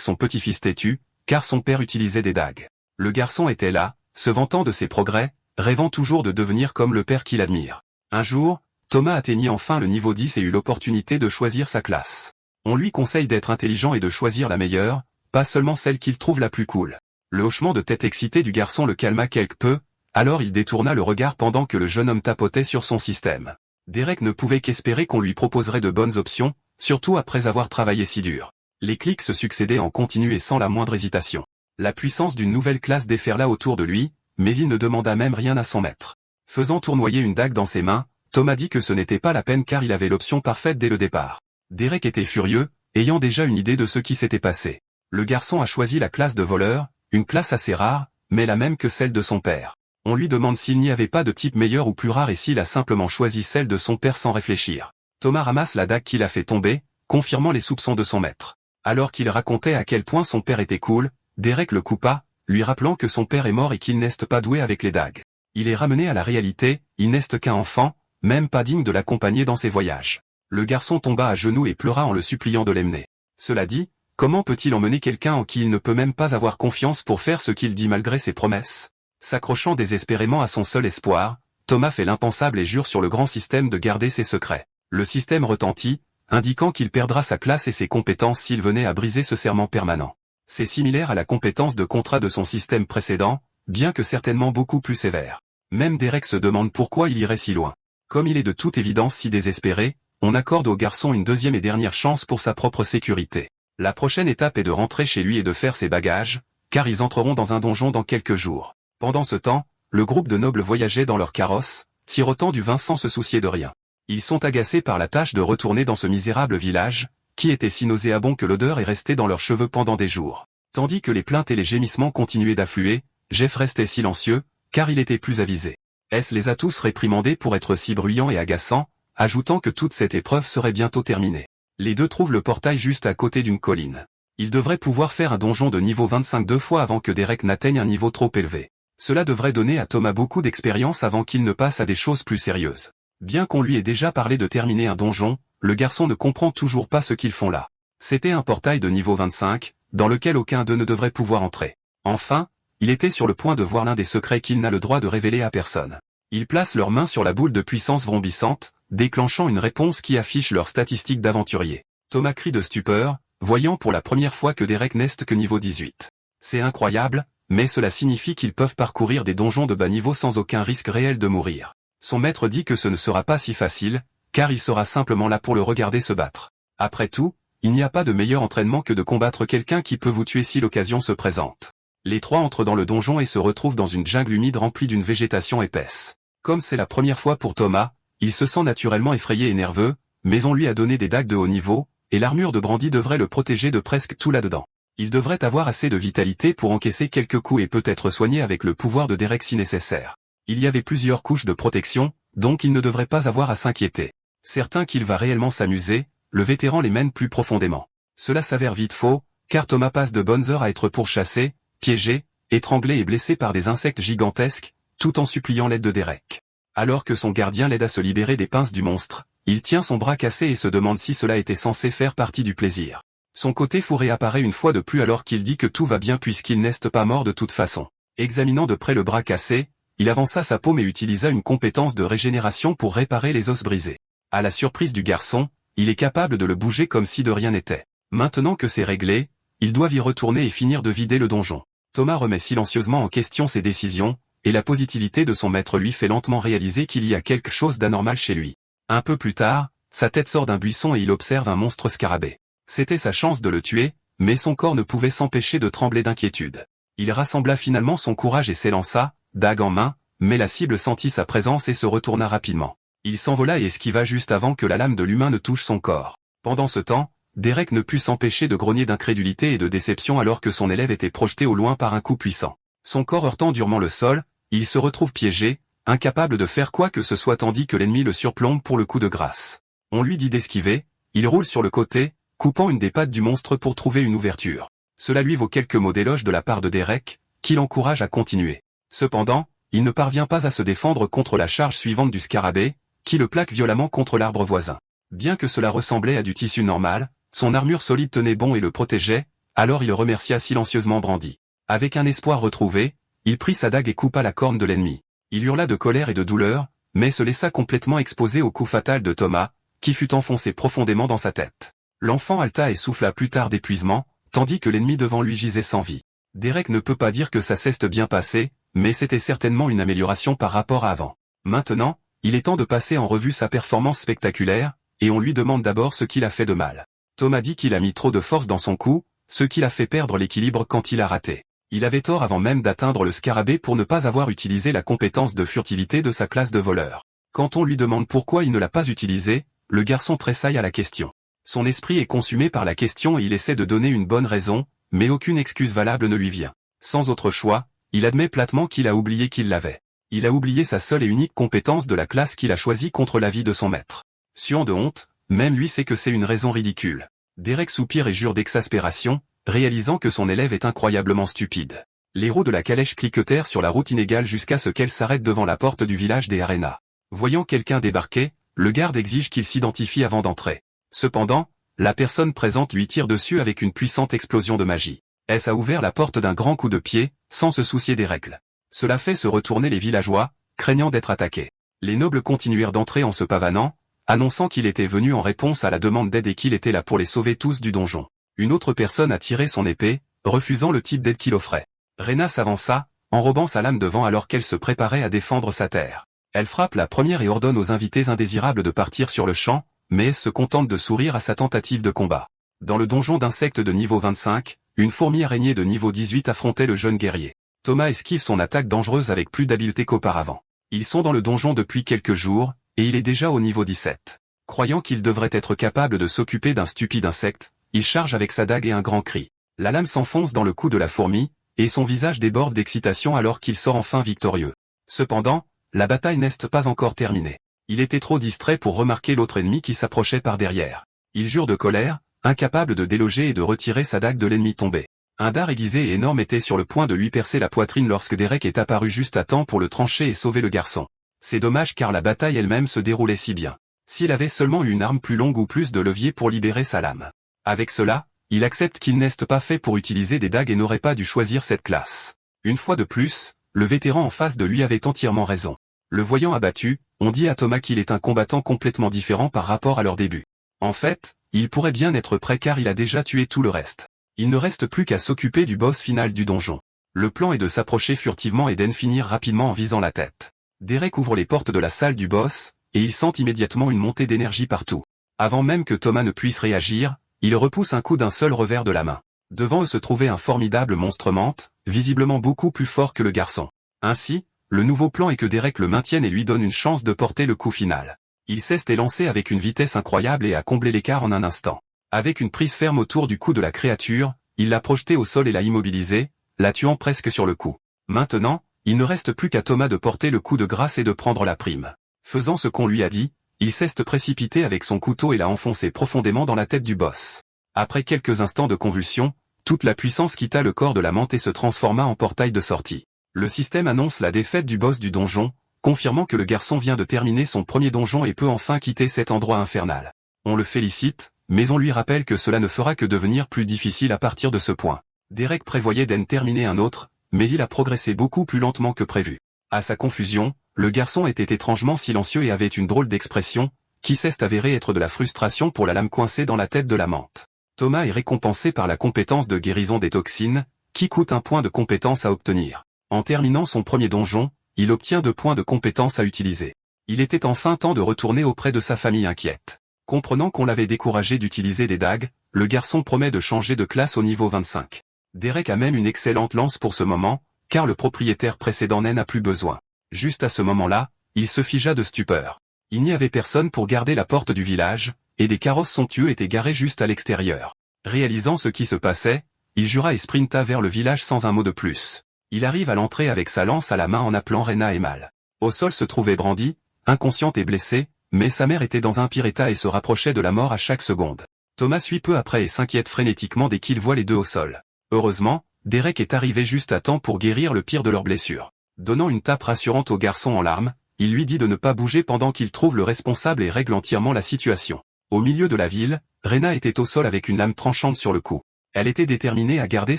son petit-fils têtu, car son père utilisait des dagues. Le garçon était là, se vantant de ses progrès, rêvant toujours de devenir comme le père qu'il admire. Un jour, Thomas atteignit enfin le niveau 10 et eut l'opportunité de choisir sa classe. On lui conseille d'être intelligent et de choisir la meilleure, pas seulement celle qu'il trouve la plus cool. Le hochement de tête excité du garçon le calma quelque peu, alors il détourna le regard pendant que le jeune homme tapotait sur son système. Derek ne pouvait qu'espérer qu'on lui proposerait de bonnes options, surtout après avoir travaillé si dur. Les clics se succédaient en continu et sans la moindre hésitation. La puissance d'une nouvelle classe déferla autour de lui, mais il ne demanda même rien à son maître. Faisant tournoyer une dague dans ses mains, Thomas dit que ce n'était pas la peine car il avait l'option parfaite dès le départ. Derek était furieux, ayant déjà une idée de ce qui s'était passé. Le garçon a choisi la classe de voleur, une classe assez rare, mais la même que celle de son père. On lui demande s'il n'y avait pas de type meilleur ou plus rare et s'il a simplement choisi celle de son père sans réfléchir. Thomas ramasse la dague qu'il a fait tomber, confirmant les soupçons de son maître. Alors qu'il racontait à quel point son père était cool, Derek le coupa, lui rappelant que son père est mort et qu'il n'est pas doué avec les dagues. Il est ramené à la réalité, il n'est qu'un enfant, même pas digne de l'accompagner dans ses voyages. Le garçon tomba à genoux et pleura en le suppliant de l'emmener. Cela dit, comment peut-il emmener quelqu'un en qui il ne peut même pas avoir confiance pour faire ce qu'il dit malgré ses promesses? S'accrochant désespérément à son seul espoir, Thomas fait l'impensable et jure sur le grand système de garder ses secrets. Le système retentit, indiquant qu'il perdra sa classe et ses compétences s'il venait à briser ce serment permanent. C'est similaire à la compétence de contrat de son système précédent, bien que certainement beaucoup plus sévère. Même Derek se demande pourquoi il irait si loin. Comme il est de toute évidence si désespéré, on accorde au garçon une deuxième et dernière chance pour sa propre sécurité. La prochaine étape est de rentrer chez lui et de faire ses bagages, car ils entreront dans un donjon dans quelques jours. Pendant ce temps, le groupe de nobles voyageait dans leur carrosse, sirotant du vin sans se soucier de rien. Ils sont agacés par la tâche de retourner dans ce misérable village, qui était si nauséabond que l'odeur est restée dans leurs cheveux pendant des jours. Tandis que les plaintes et les gémissements continuaient d'affluer, Jeff restait silencieux, car il était plus avisé. S les a tous réprimandés pour être si bruyants et agaçants, ajoutant que toute cette épreuve serait bientôt terminée. Les deux trouvent le portail juste à côté d'une colline. Ils devraient pouvoir faire un donjon de niveau 25 deux fois avant que Derek n'atteigne un niveau trop élevé. Cela devrait donner à Thomas beaucoup d'expérience avant qu'il ne passe à des choses plus sérieuses. Bien qu'on lui ait déjà parlé de terminer un donjon, le garçon ne comprend toujours pas ce qu'ils font là. C'était un portail de niveau 25, dans lequel aucun d'eux ne devrait pouvoir entrer. Enfin, il était sur le point de voir l'un des secrets qu'il n'a le droit de révéler à personne. Ils placent leurs mains sur la boule de puissance vrombissante, déclenchant une réponse qui affiche leurs statistiques d'aventurier. Thomas crie de stupeur, voyant pour la première fois que Derek n'est que niveau 18. C'est incroyable, mais cela signifie qu'ils peuvent parcourir des donjons de bas niveau sans aucun risque réel de mourir. Son maître dit que ce ne sera pas si facile, car il sera simplement là pour le regarder se battre. Après tout, il n'y a pas de meilleur entraînement que de combattre quelqu'un qui peut vous tuer si l'occasion se présente. Les trois entrent dans le donjon et se retrouvent dans une jungle humide remplie d'une végétation épaisse. Comme c'est la première fois pour Thomas, il se sent naturellement effrayé et nerveux, mais on lui a donné des dagues de haut niveau, et l'armure de Brandy devrait le protéger de presque tout là-dedans. Il devrait avoir assez de vitalité pour encaisser quelques coups et peut être soigné avec le pouvoir de Derek si nécessaire. Il y avait plusieurs couches de protection, donc il ne devrait pas avoir à s'inquiéter. Certain qu'il va réellement s'amuser, le vétéran les mène plus profondément. Cela s'avère vite faux, car Thomas passe de bonnes heures à être pourchassé, piégé, étranglé et blessé par des insectes gigantesques, tout en suppliant l'aide de Derek. Alors que son gardien l'aide à se libérer des pinces du monstre, il tient son bras cassé et se demande si cela était censé faire partie du plaisir. Son côté fou réapparaît une fois de plus alors qu'il dit que tout va bien puisqu'il n'est pas mort de toute façon. Examinant de près le bras cassé, il avança sa paume et utilisa une compétence de régénération pour réparer les os brisés. À la surprise du garçon, il est capable de le bouger comme si de rien n'était. Maintenant que c'est réglé, ils doivent y retourner et finir de vider le donjon. Thomas remet silencieusement en question ses décisions, et la positivité de son maître lui fait lentement réaliser qu'il y a quelque chose d'anormal chez lui. Un peu plus tard, sa tête sort d'un buisson et il observe un monstre scarabée. C'était sa chance de le tuer, mais son corps ne pouvait s'empêcher de trembler d'inquiétude. Il rassembla finalement son courage et s'élança, dague en main, mais la cible sentit sa présence et se retourna rapidement. Il s'envola et esquiva juste avant que la lame de l'humain ne touche son corps. Pendant ce temps, Derek ne put s'empêcher de grogner d'incrédulité et de déception alors que son élève était projeté au loin par un coup puissant. Son corps heurtant durement le sol, il se retrouve piégé, incapable de faire quoi que ce soit tandis que l'ennemi le surplombe pour le coup de grâce. On lui dit d'esquiver, il roule sur le côté, coupant une des pattes du monstre pour trouver une ouverture. Cela lui vaut quelques mots d'éloge de la part de Derek, qui l'encourage à continuer. Cependant, il ne parvient pas à se défendre contre la charge suivante du scarabée, qui le plaque violemment contre l'arbre voisin. Bien que cela ressemblait à du tissu normal, son armure solide tenait bon et le protégeait, alors il le remercia silencieusement Brandy. Avec un espoir retrouvé, il prit sa dague et coupa la corne de l'ennemi. Il hurla de colère et de douleur, mais se laissa complètement exposer au coup fatal de Thomas, qui fut enfoncé profondément dans sa tête. L'enfant halta et souffla plus tard d'épuisement, tandis que l'ennemi devant lui gisait sans vie. Derek ne peut pas dire que ça s'est bien passé, mais c'était certainement une amélioration par rapport à avant. Maintenant, il est temps de passer en revue sa performance spectaculaire, et on lui demande d'abord ce qu'il a fait de mal. Thomas dit qu'il a mis trop de force dans son coup, ce qui l'a fait perdre l'équilibre quand il a raté. Il avait tort avant même d'atteindre le scarabée pour ne pas avoir utilisé la compétence de furtivité de sa classe de voleur. Quand on lui demande pourquoi il ne l'a pas utilisé, le garçon tressaille à la question. Son esprit est consumé par la question et il essaie de donner une bonne raison, mais aucune excuse valable ne lui vient. Sans autre choix, il admet platement qu'il a oublié qu'il l'avait. Il a oublié sa seule et unique compétence de la classe qu'il a choisie contre l'avis de son maître. Suant de honte, même lui sait que c'est une raison ridicule. Derek soupire et jure d'exaspération, réalisant que son élève est incroyablement stupide. Les roues de la calèche cliquetèrent sur la route inégale jusqu'à ce qu'elle s'arrête devant la porte du village des Arenas. Voyant quelqu'un débarquer, le garde exige qu'il s'identifie avant d'entrer. Cependant, la personne présente lui tire dessus avec une puissante explosion de magie. S a ouvert la porte d'un grand coup de pied, sans se soucier des règles. Cela fait se retourner les villageois, craignant d'être attaqués. Les nobles continuèrent d'entrer en se pavanant, annonçant qu'il était venu en réponse à la demande d'aide et qu'il était là pour les sauver tous du donjon. Une autre personne a tiré son épée, refusant le type d'aide qu'il offrait. Rena s'avança, enrobant sa lame devant alors qu'elle se préparait à défendre sa terre. Elle frappe la première et ordonne aux invités indésirables de partir sur le champ, mais se contente de sourire à sa tentative de combat. Dans le donjon d'insectes de niveau 25, une fourmi araignée de niveau 18 affrontait le jeune guerrier. Thomas esquive son attaque dangereuse avec plus d'habileté qu'auparavant. Ils sont dans le donjon depuis quelques jours, et il est déjà au niveau 17. Croyant qu'il devrait être capable de s'occuper d'un stupide insecte, il charge avec sa dague et un grand cri. La lame s'enfonce dans le cou de la fourmi, et son visage déborde d'excitation alors qu'il sort enfin victorieux. Cependant, la bataille n'est pas encore terminée. Il était trop distrait pour remarquer l'autre ennemi qui s'approchait par derrière. Il jure de colère, incapable de déloger et de retirer sa dague de l'ennemi tombé. Un dard aiguisé et énorme était sur le point de lui percer la poitrine lorsque Derek est apparu juste à temps pour le trancher et sauver le garçon. C'est dommage car la bataille elle-même se déroulait si bien. S'il avait seulement eu une arme plus longue ou plus de levier pour libérer sa lame. Avec cela, il accepte qu'il n'est pas fait pour utiliser des dagues et n'aurait pas dû choisir cette classe. Une fois de plus, le vétéran en face de lui avait entièrement raison. Le voyant abattu, on dit à Thomas qu'il est un combattant complètement différent par rapport à leur début. En fait, il pourrait bien être prêt car il a déjà tué tout le reste. Il ne reste plus qu'à s'occuper du boss final du donjon. Le plan est de s'approcher furtivement et d'en finir rapidement en visant la tête. Derek ouvre les portes de la salle du boss, et il sent immédiatement une montée d'énergie partout. Avant même que Thomas ne puisse réagir, il repousse un coup d'un seul revers de la main. Devant eux se trouvait un formidable monstre menthe, visiblement beaucoup plus fort que le garçon. Ainsi, le nouveau plan est que Derek le maintienne et lui donne une chance de porter le coup final. Il s'est élancé avec une vitesse incroyable et a comblé l'écart en un instant. Avec une prise ferme autour du cou de la créature, il l'a projeté au sol et l'a immobilisé, la tuant presque sur le coup. Maintenant, il ne reste plus qu'à Thomas de porter le coup de grâce et de prendre la prime. Faisant ce qu'on lui a dit, il s'est précipité avec son couteau et l'a enfoncé profondément dans la tête du boss. Après quelques instants de convulsion, toute la puissance quitta le corps de la menthe et se transforma en portail de sortie. Le système annonce la défaite du boss du donjon, confirmant que le garçon vient de terminer son premier donjon et peut enfin quitter cet endroit infernal. On le félicite, mais on lui rappelle que cela ne fera que devenir plus difficile à partir de ce point. Derek prévoyait d'en terminer un autre, mais il a progressé beaucoup plus lentement que prévu. À sa confusion, le garçon était étrangement silencieux et avait une drôle d'expression, qui s'est avérée être de la frustration pour la lame coincée dans la tête de la menthe. Thomas est récompensé par la compétence de guérison des toxines, qui coûte un point de compétence à obtenir. En terminant son premier donjon, il obtient 2 points de compétence à utiliser. Il était enfin temps de retourner auprès de sa famille inquiète. Comprenant qu'on l'avait découragé d'utiliser des dagues, le garçon promet de changer de classe au niveau 25. Derek a même une excellente lance pour ce moment, car le propriétaire précédent n'en a plus besoin. Juste à ce moment-là, il se figea de stupeur. Il n'y avait personne pour garder la porte du village, et des carrosses somptueux étaient garés juste à l'extérieur. Réalisant ce qui se passait, il jura et sprinta vers le village sans un mot de plus. Il arrive à l'entrée avec sa lance à la main en appelant Rena et Mal. Au sol se trouvait Brandy, inconsciente et blessée, mais sa mère était dans un pire état et se rapprochait de la mort à chaque seconde. Thomas suit peu après et s'inquiète frénétiquement dès qu'il voit les deux au sol. Heureusement, Derek est arrivé juste à temps pour guérir le pire de leurs blessures. Donnant une tape rassurante au garçon en larmes, il lui dit de ne pas bouger pendant qu'il trouve le responsable et règle entièrement la situation. Au milieu de la ville, Rena était au sol avec une lame tranchante sur le cou. Elle était déterminée à garder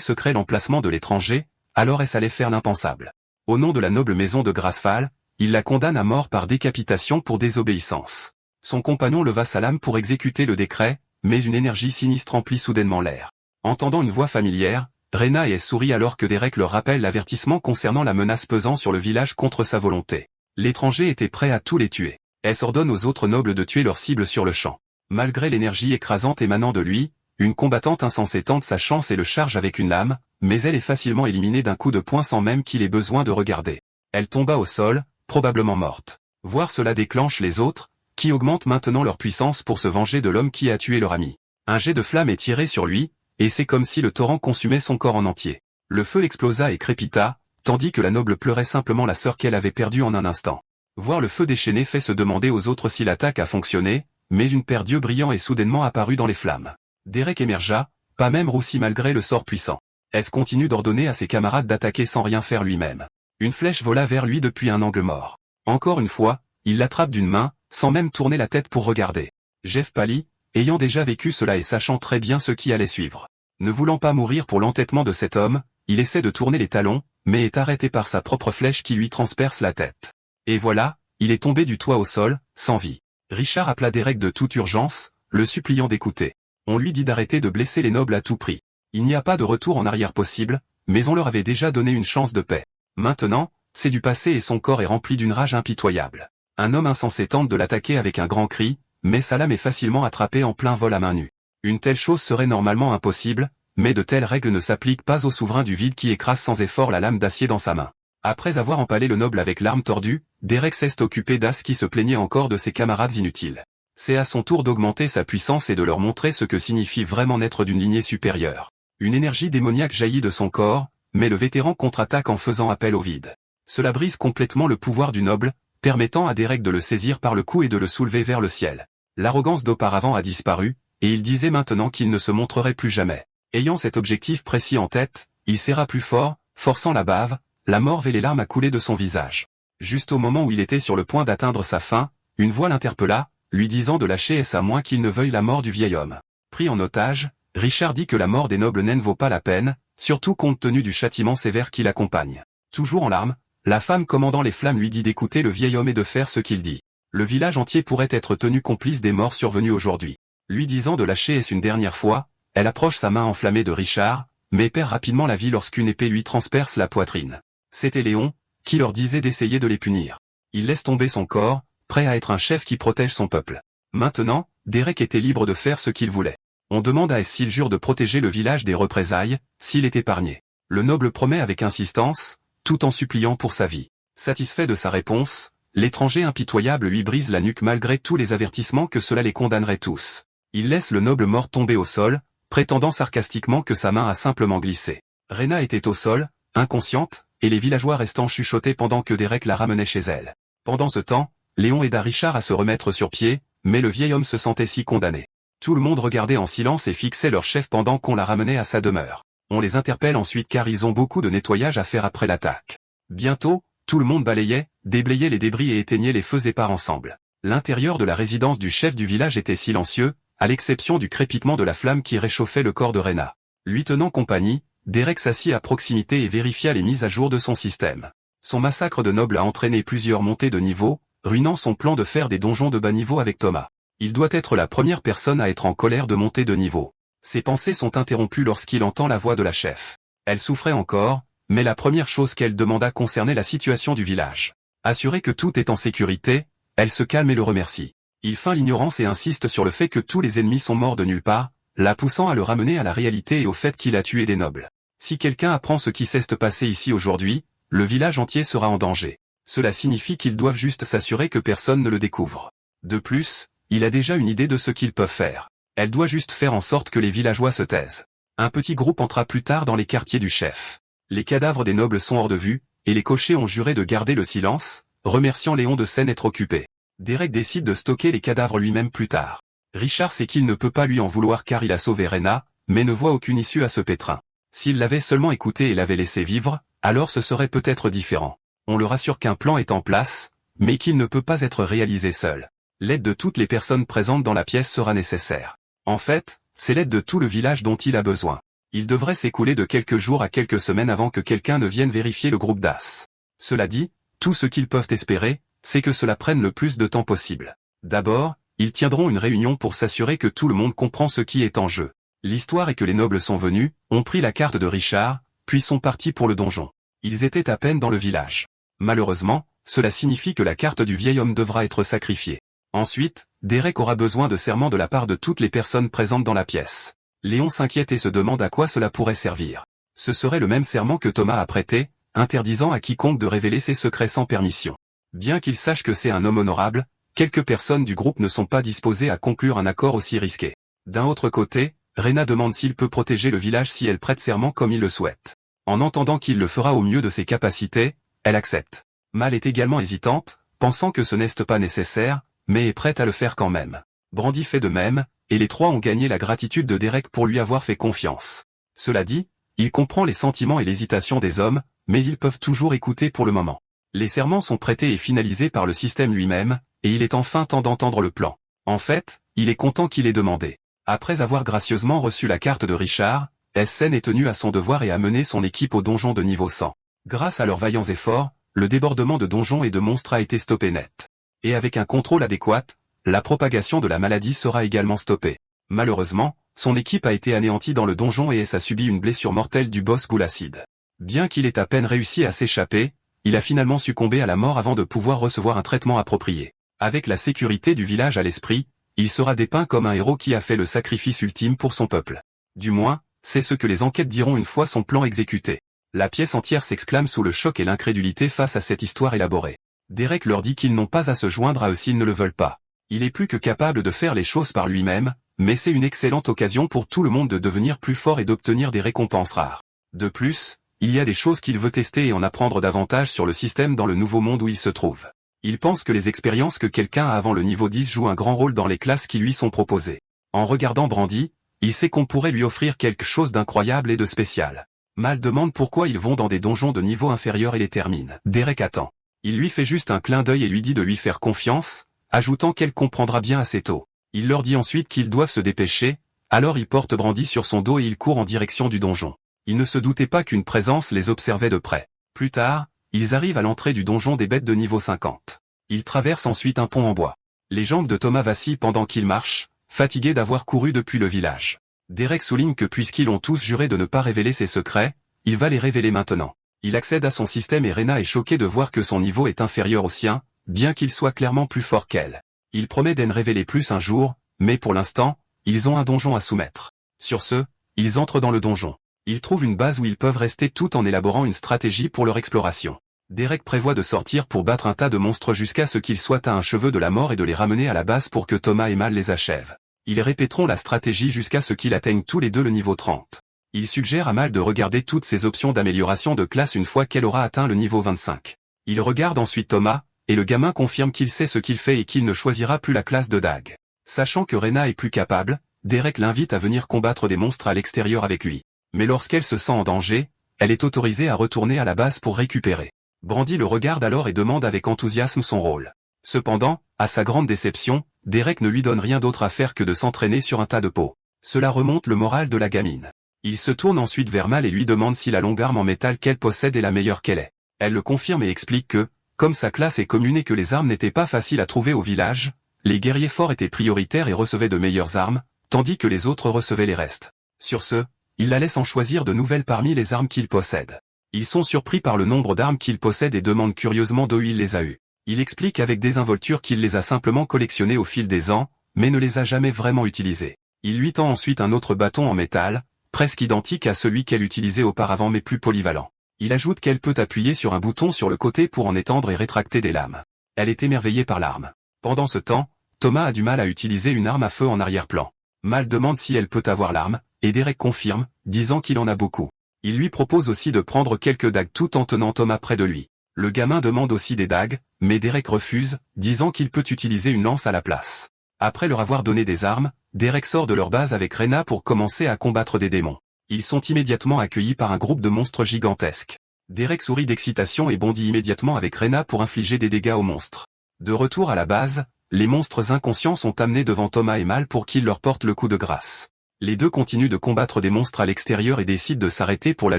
secret l'emplacement de l'étranger, alors elle allait faire l'impensable. Au nom de la noble maison de Grassfall, il la condamne à mort par décapitation pour désobéissance. Son compagnon leva sa lame pour exécuter le décret, mais une énergie sinistre emplit soudainement l'air. Entendant une voix familière, Rena et S sourit alors que Derek leur rappelle l'avertissement concernant la menace pesant sur le village contre sa volonté. L'étranger était prêt à tous les tuer. S ordonne aux autres nobles de tuer leur cible sur le champ. Malgré l'énergie écrasante émanant de lui, une combattante insensée tente sa chance et le charge avec une lame, mais elle est facilement éliminée d'un coup de poing sans même qu'il ait besoin de regarder. Elle tomba au sol, probablement morte. Voir cela déclenche les autres, qui augmentent maintenant leur puissance pour se venger de l'homme qui a tué leur ami. Un jet de flamme est tiré sur lui, et c'est comme si le torrent consumait son corps en entier. Le feu explosa et crépita, tandis que la noble pleurait simplement la sœur qu'elle avait perdue en un instant. Voir le feu déchaîné fait se demander aux autres si l'attaque a fonctionné, mais une paire d'yeux brillants est soudainement apparue dans les flammes. Derek émergea, pas même roussi malgré le sort puissant. S continue d'ordonner à ses camarades d'attaquer sans rien faire lui-même. Une flèche vola vers lui depuis un angle mort. Encore une fois, il l'attrape d'une main, sans même tourner la tête pour regarder. Jeff pâlit, ayant déjà vécu cela et sachant très bien ce qui allait suivre. Ne voulant pas mourir pour l'entêtement de cet homme, il essaie de tourner les talons, mais est arrêté par sa propre flèche qui lui transperce la tête. Et voilà, il est tombé du toit au sol, sans vie. Richard appela Derek de toute urgence, le suppliant d'écouter. On lui dit d'arrêter de blesser les nobles à tout prix. Il n'y a pas de retour en arrière possible, mais on leur avait déjà donné une chance de paix. Maintenant, c'est du passé et son corps est rempli d'une rage impitoyable. Un homme insensé tente de l'attaquer avec un grand cri, mais sa lame est facilement attrapée en plein vol à main nue. Une telle chose serait normalement impossible, mais de telles règles ne s'appliquent pas au souverain du vide qui écrase sans effort la lame d'acier dans sa main. Après avoir empalé le noble avec l'arme tordue, Derek s'est occupé d'As qui se plaignait encore de ses camarades inutiles. C'est à son tour d'augmenter sa puissance et de leur montrer ce que signifie vraiment naître d'une lignée supérieure. Une énergie démoniaque jaillit de son corps, mais le vétéran contre-attaque en faisant appel au vide. Cela brise complètement le pouvoir du noble, permettant à Derek de le saisir par le cou et de le soulever vers le ciel. L'arrogance d'auparavant a disparu, et il disait maintenant qu'il ne se montrerait plus jamais. Ayant cet objectif précis en tête, il serra plus fort, forçant la bave, la morve et les larmes à couler de son visage. Juste au moment où il était sur le point d'atteindre sa fin, une voix l'interpella, lui disant de lâcher à moins qu'il ne veuille la mort du vieil homme. Pris en otage, Richard dit que la mort des nobles nains ne vaut pas la peine, surtout compte tenu du châtiment sévère qui l'accompagne. Toujours en larmes, la femme commandant les flammes lui dit d'écouter le vieil homme et de faire ce qu'il dit. Le village entier pourrait être tenu complice des morts survenus aujourd'hui. Lui disant de lâcher une dernière fois, elle approche sa main enflammée de Richard, mais perd rapidement la vie lorsqu'une épée lui transperce la poitrine. C'était Léon, qui leur disait d'essayer de les punir. Il laisse tomber son corps, prêt à être un chef qui protège son peuple. Maintenant, Derek était libre de faire ce qu'il voulait. On demande à S s'il jure de protéger le village des représailles, s'il est épargné. Le noble promet avec insistance, tout en suppliant pour sa vie. Satisfait de sa réponse, l'étranger impitoyable lui brise la nuque malgré tous les avertissements que cela les condamnerait tous. Il laisse le noble mort tomber au sol, prétendant sarcastiquement que sa main a simplement glissé. Rena était au sol, inconsciente, et les villageois restant chuchotaient pendant que Derek la ramenait chez elle. Pendant ce temps, Léon aida Richard à se remettre sur pied, mais le vieil homme se sentait si condamné. Tout le monde regardait en silence et fixait leur chef pendant qu'on la ramenait à sa demeure. On les interpelle ensuite car ils ont beaucoup de nettoyage à faire après l'attaque. Bientôt, tout le monde balayait, déblayait les débris et éteignait les feux épars ensemble. L'intérieur de la résidence du chef du village était silencieux, à l'exception du crépitement de la flamme qui réchauffait le corps de Rena. Lui tenant compagnie, Derek s'assit à proximité et vérifia les mises à jour de son système. Son massacre de nobles a entraîné plusieurs montées de niveau, ruinant son plan de faire des donjons de bas niveau avec Thomas. Il doit être la première personne à être en colère de monter de niveau. Ses pensées sont interrompues lorsqu'il entend la voix de la chef. Elle souffrait encore, mais la première chose qu'elle demanda concernait la situation du village. Assurée que tout est en sécurité, elle se calme et le remercie. Il feint l'ignorance et insiste sur le fait que tous les ennemis sont morts de nulle part, la poussant à le ramener à la réalité et au fait qu'il a tué des nobles. Si quelqu'un apprend ce qui s'est passé ici aujourd'hui, le village entier sera en danger. Cela signifie qu'ils doivent juste s'assurer que personne ne le découvre. De plus, il a déjà une idée de ce qu'ils peuvent faire. Elle doit juste faire en sorte que les villageois se taisent. Un petit groupe entra plus tard dans les quartiers du chef. Les cadavres des nobles sont hors de vue, et les cochers ont juré de garder le silence, remerciant Léon de s'en être occupé. Derek décide de stocker les cadavres lui-même plus tard. Richard sait qu'il ne peut pas lui en vouloir car il a sauvé Rena, mais ne voit aucune issue à ce pétrin. S'il l'avait seulement écouté et l'avait laissé vivre, alors ce serait peut-être différent. On le rassure qu'un plan est en place, mais qu'il ne peut pas être réalisé seul. L'aide de toutes les personnes présentes dans la pièce sera nécessaire. En fait, c'est l'aide de tout le village dont il a besoin. Il devrait s'écouler de quelques jours à quelques semaines avant que quelqu'un ne vienne vérifier le groupe d'As. Cela dit, tout ce qu'ils peuvent espérer, c'est que cela prenne le plus de temps possible. D'abord, ils tiendront une réunion pour s'assurer que tout le monde comprend ce qui est en jeu. L'histoire est que les nobles sont venus, ont pris la carte de Richard, puis sont partis pour le donjon. Ils étaient à peine dans le village. Malheureusement, cela signifie que la carte du vieil homme devra être sacrifiée. Ensuite, Derek aura besoin de serments de la part de toutes les personnes présentes dans la pièce. Léon s'inquiète et se demande à quoi cela pourrait servir. Ce serait le même serment que Thomas a prêté, interdisant à quiconque de révéler ses secrets sans permission. Bien qu'il sache que c'est un homme honorable, quelques personnes du groupe ne sont pas disposées à conclure un accord aussi risqué. D'un autre côté, Rena demande s'il peut protéger le village si elle prête serment comme il le souhaite. En entendant qu'il le fera au mieux de ses capacités, elle accepte. Mal est également hésitante, pensant que ce n'est pas nécessaire, mais est prête à le faire quand même. Brandy fait de même, et les trois ont gagné la gratitude de Derek pour lui avoir fait confiance. Cela dit, il comprend les sentiments et l'hésitation des hommes, mais ils peuvent toujours écouter pour le moment. Les serments sont prêtés et finalisés par le système lui-même, et il est enfin temps d'entendre le plan. En fait, il est content qu'il ait demandé. Après avoir gracieusement reçu la carte de Richard, Essen est tenu à son devoir et a mené son équipe au donjon de niveau 100. Grâce à leurs vaillants efforts, le débordement de donjons et de monstres a été stoppé net. Et avec un contrôle adéquat, la propagation de la maladie sera également stoppée. Malheureusement, son équipe a été anéantie dans le donjon et a subi une blessure mortelle du boss Goulacide. Bien qu'il ait à peine réussi à s'échapper, il a finalement succombé à la mort avant de pouvoir recevoir un traitement approprié. Avec la sécurité du village à l'esprit, il sera dépeint comme un héros qui a fait le sacrifice ultime pour son peuple. Du moins, c'est ce que les enquêtes diront une fois son plan exécuté. La pièce entière s'exclame sous le choc et l'incrédulité face à cette histoire élaborée. Derek leur dit qu'ils n'ont pas à se joindre à eux s'ils ne le veulent pas. Il est plus que capable de faire les choses par lui-même, mais c'est une excellente occasion pour tout le monde de devenir plus fort et d'obtenir des récompenses rares. De plus, il y a des choses qu'il veut tester et en apprendre davantage sur le système dans le nouveau monde où il se trouve. Il pense que les expériences que quelqu'un a avant le niveau 10 jouent un grand rôle dans les classes qui lui sont proposées. En regardant Brandy, il sait qu'on pourrait lui offrir quelque chose d'incroyable et de spécial. Mal demande pourquoi ils vont dans des donjons de niveau inférieur et les termine. Derek attend. Il lui fait juste un clin d'œil et lui dit de lui faire confiance, ajoutant qu'elle comprendra bien assez tôt. Il leur dit ensuite qu'ils doivent se dépêcher, alors il porte Brandy sur son dos et il court en direction du donjon. Il ne se doutait pas qu'une présence les observait de près. Plus tard, ils arrivent à l'entrée du donjon des bêtes de niveau 50. Ils traversent ensuite un pont en bois. Les jambes de Thomas vacillent pendant qu'il marche, fatigué d'avoir couru depuis le village. Derek souligne que puisqu'ils ont tous juré de ne pas révéler ses secrets, il va les révéler maintenant. Il accède à son système et Rena est choquée de voir que son niveau est inférieur au sien, bien qu'il soit clairement plus fort qu'elle. Il promet d'en révéler plus un jour, mais pour l'instant, ils ont un donjon à soumettre. Sur ce, ils entrent dans le donjon. Ils trouvent une base où ils peuvent rester tout en élaborant une stratégie pour leur exploration. Derek prévoit de sortir pour battre un tas de monstres jusqu'à ce qu'ils soient à un cheveu de la mort et de les ramener à la base pour que Thomas et Mal les achèvent. Ils répéteront la stratégie jusqu'à ce qu'ils atteignent tous les deux le niveau 30. Il suggère à Mal de regarder toutes ses options d'amélioration de classe une fois qu'elle aura atteint le niveau 25. Il regarde ensuite Thomas, et le gamin confirme qu'il sait ce qu'il fait et qu'il ne choisira plus la classe de Dag. Sachant que Rena est plus capable, Derek l'invite à venir combattre des monstres à l'extérieur avec lui. Mais lorsqu'elle se sent en danger, elle est autorisée à retourner à la base pour récupérer. Brandy le regarde alors et demande avec enthousiasme son rôle. Cependant, à sa grande déception, Derek ne lui donne rien d'autre à faire que de s'entraîner sur un tas de peaux. Cela remonte le moral de la gamine. Il se tourne ensuite vers Mal et lui demande si la longue arme en métal qu'elle possède est la meilleure qu'elle ait. Elle le confirme et explique que, comme sa classe est commune et que les armes n'étaient pas faciles à trouver au village, les guerriers forts étaient prioritaires et recevaient de meilleures armes, tandis que les autres recevaient les restes. Sur ce, il la laisse en choisir de nouvelles parmi les armes qu'il possède. Ils sont surpris par le nombre d'armes qu'il possède et demandent curieusement d'où il les a eues. Il explique avec désinvolture qu'il les a simplement collectionnées au fil des ans, mais ne les a jamais vraiment utilisées. Il lui tend ensuite un autre bâton en métal, presque identique à celui qu'elle utilisait auparavant mais plus polyvalent. Il ajoute qu'elle peut appuyer sur un bouton sur le côté pour en étendre et rétracter des lames. Elle est émerveillée par l'arme. Pendant ce temps, Thomas a du mal à utiliser une arme à feu en arrière-plan. Mal demande si elle peut avoir l'arme, et Derek confirme, disant qu'il en a beaucoup. Il lui propose aussi de prendre quelques dagues tout en tenant Thomas près de lui. Le gamin demande aussi des dagues, mais Derek refuse, disant qu'il peut utiliser une lance à la place. Après leur avoir donné des armes, Derek sort de leur base avec Reyna pour commencer à combattre des démons. Ils sont immédiatement accueillis par un groupe de monstres gigantesques. Derek sourit d'excitation et bondit immédiatement avec Reyna pour infliger des dégâts aux monstres. De retour à la base, les monstres inconscients sont amenés devant Thomas et Mal pour qu'il leur porte le coup de grâce. Les deux continuent de combattre des monstres à l'extérieur et décident de s'arrêter pour la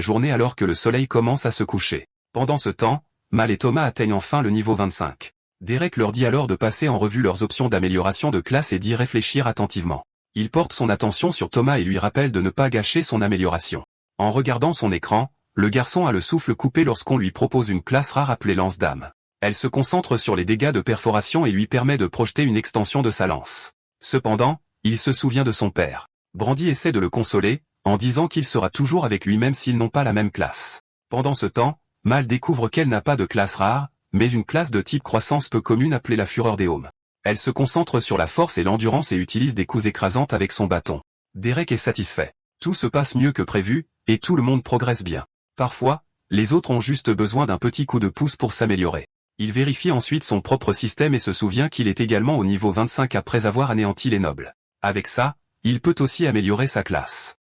journée alors que le soleil commence à se coucher. Pendant ce temps, Mal et Thomas atteignent enfin le niveau 25. Derek leur dit alors de passer en revue leurs options d'amélioration de classe et d'y réfléchir attentivement. Il porte son attention sur Thomas et lui rappelle de ne pas gâcher son amélioration. En regardant son écran, le garçon a le souffle coupé lorsqu'on lui propose une classe rare appelée lance d'âme. Elle se concentre sur les dégâts de perforation et lui permet de projeter une extension de sa lance. Cependant, il se souvient de son père. Brandy essaie de le consoler, en disant qu'il sera toujours avec lui même s'ils n'ont pas la même classe. Pendant ce temps, Mal découvre qu'elle n'a pas de classe rare, mais une classe de type croissance peu commune appelée la fureur des Haumes. Elle se concentre sur la force et l'endurance et utilise des coups écrasantes avec son bâton. Derek est satisfait. Tout se passe mieux que prévu, et tout le monde progresse bien. Parfois, les autres ont juste besoin d'un petit coup de pouce pour s'améliorer. Il vérifie ensuite son propre système et se souvient qu'il est également au niveau 25 après avoir anéanti les nobles. Avec ça, il peut aussi améliorer sa classe.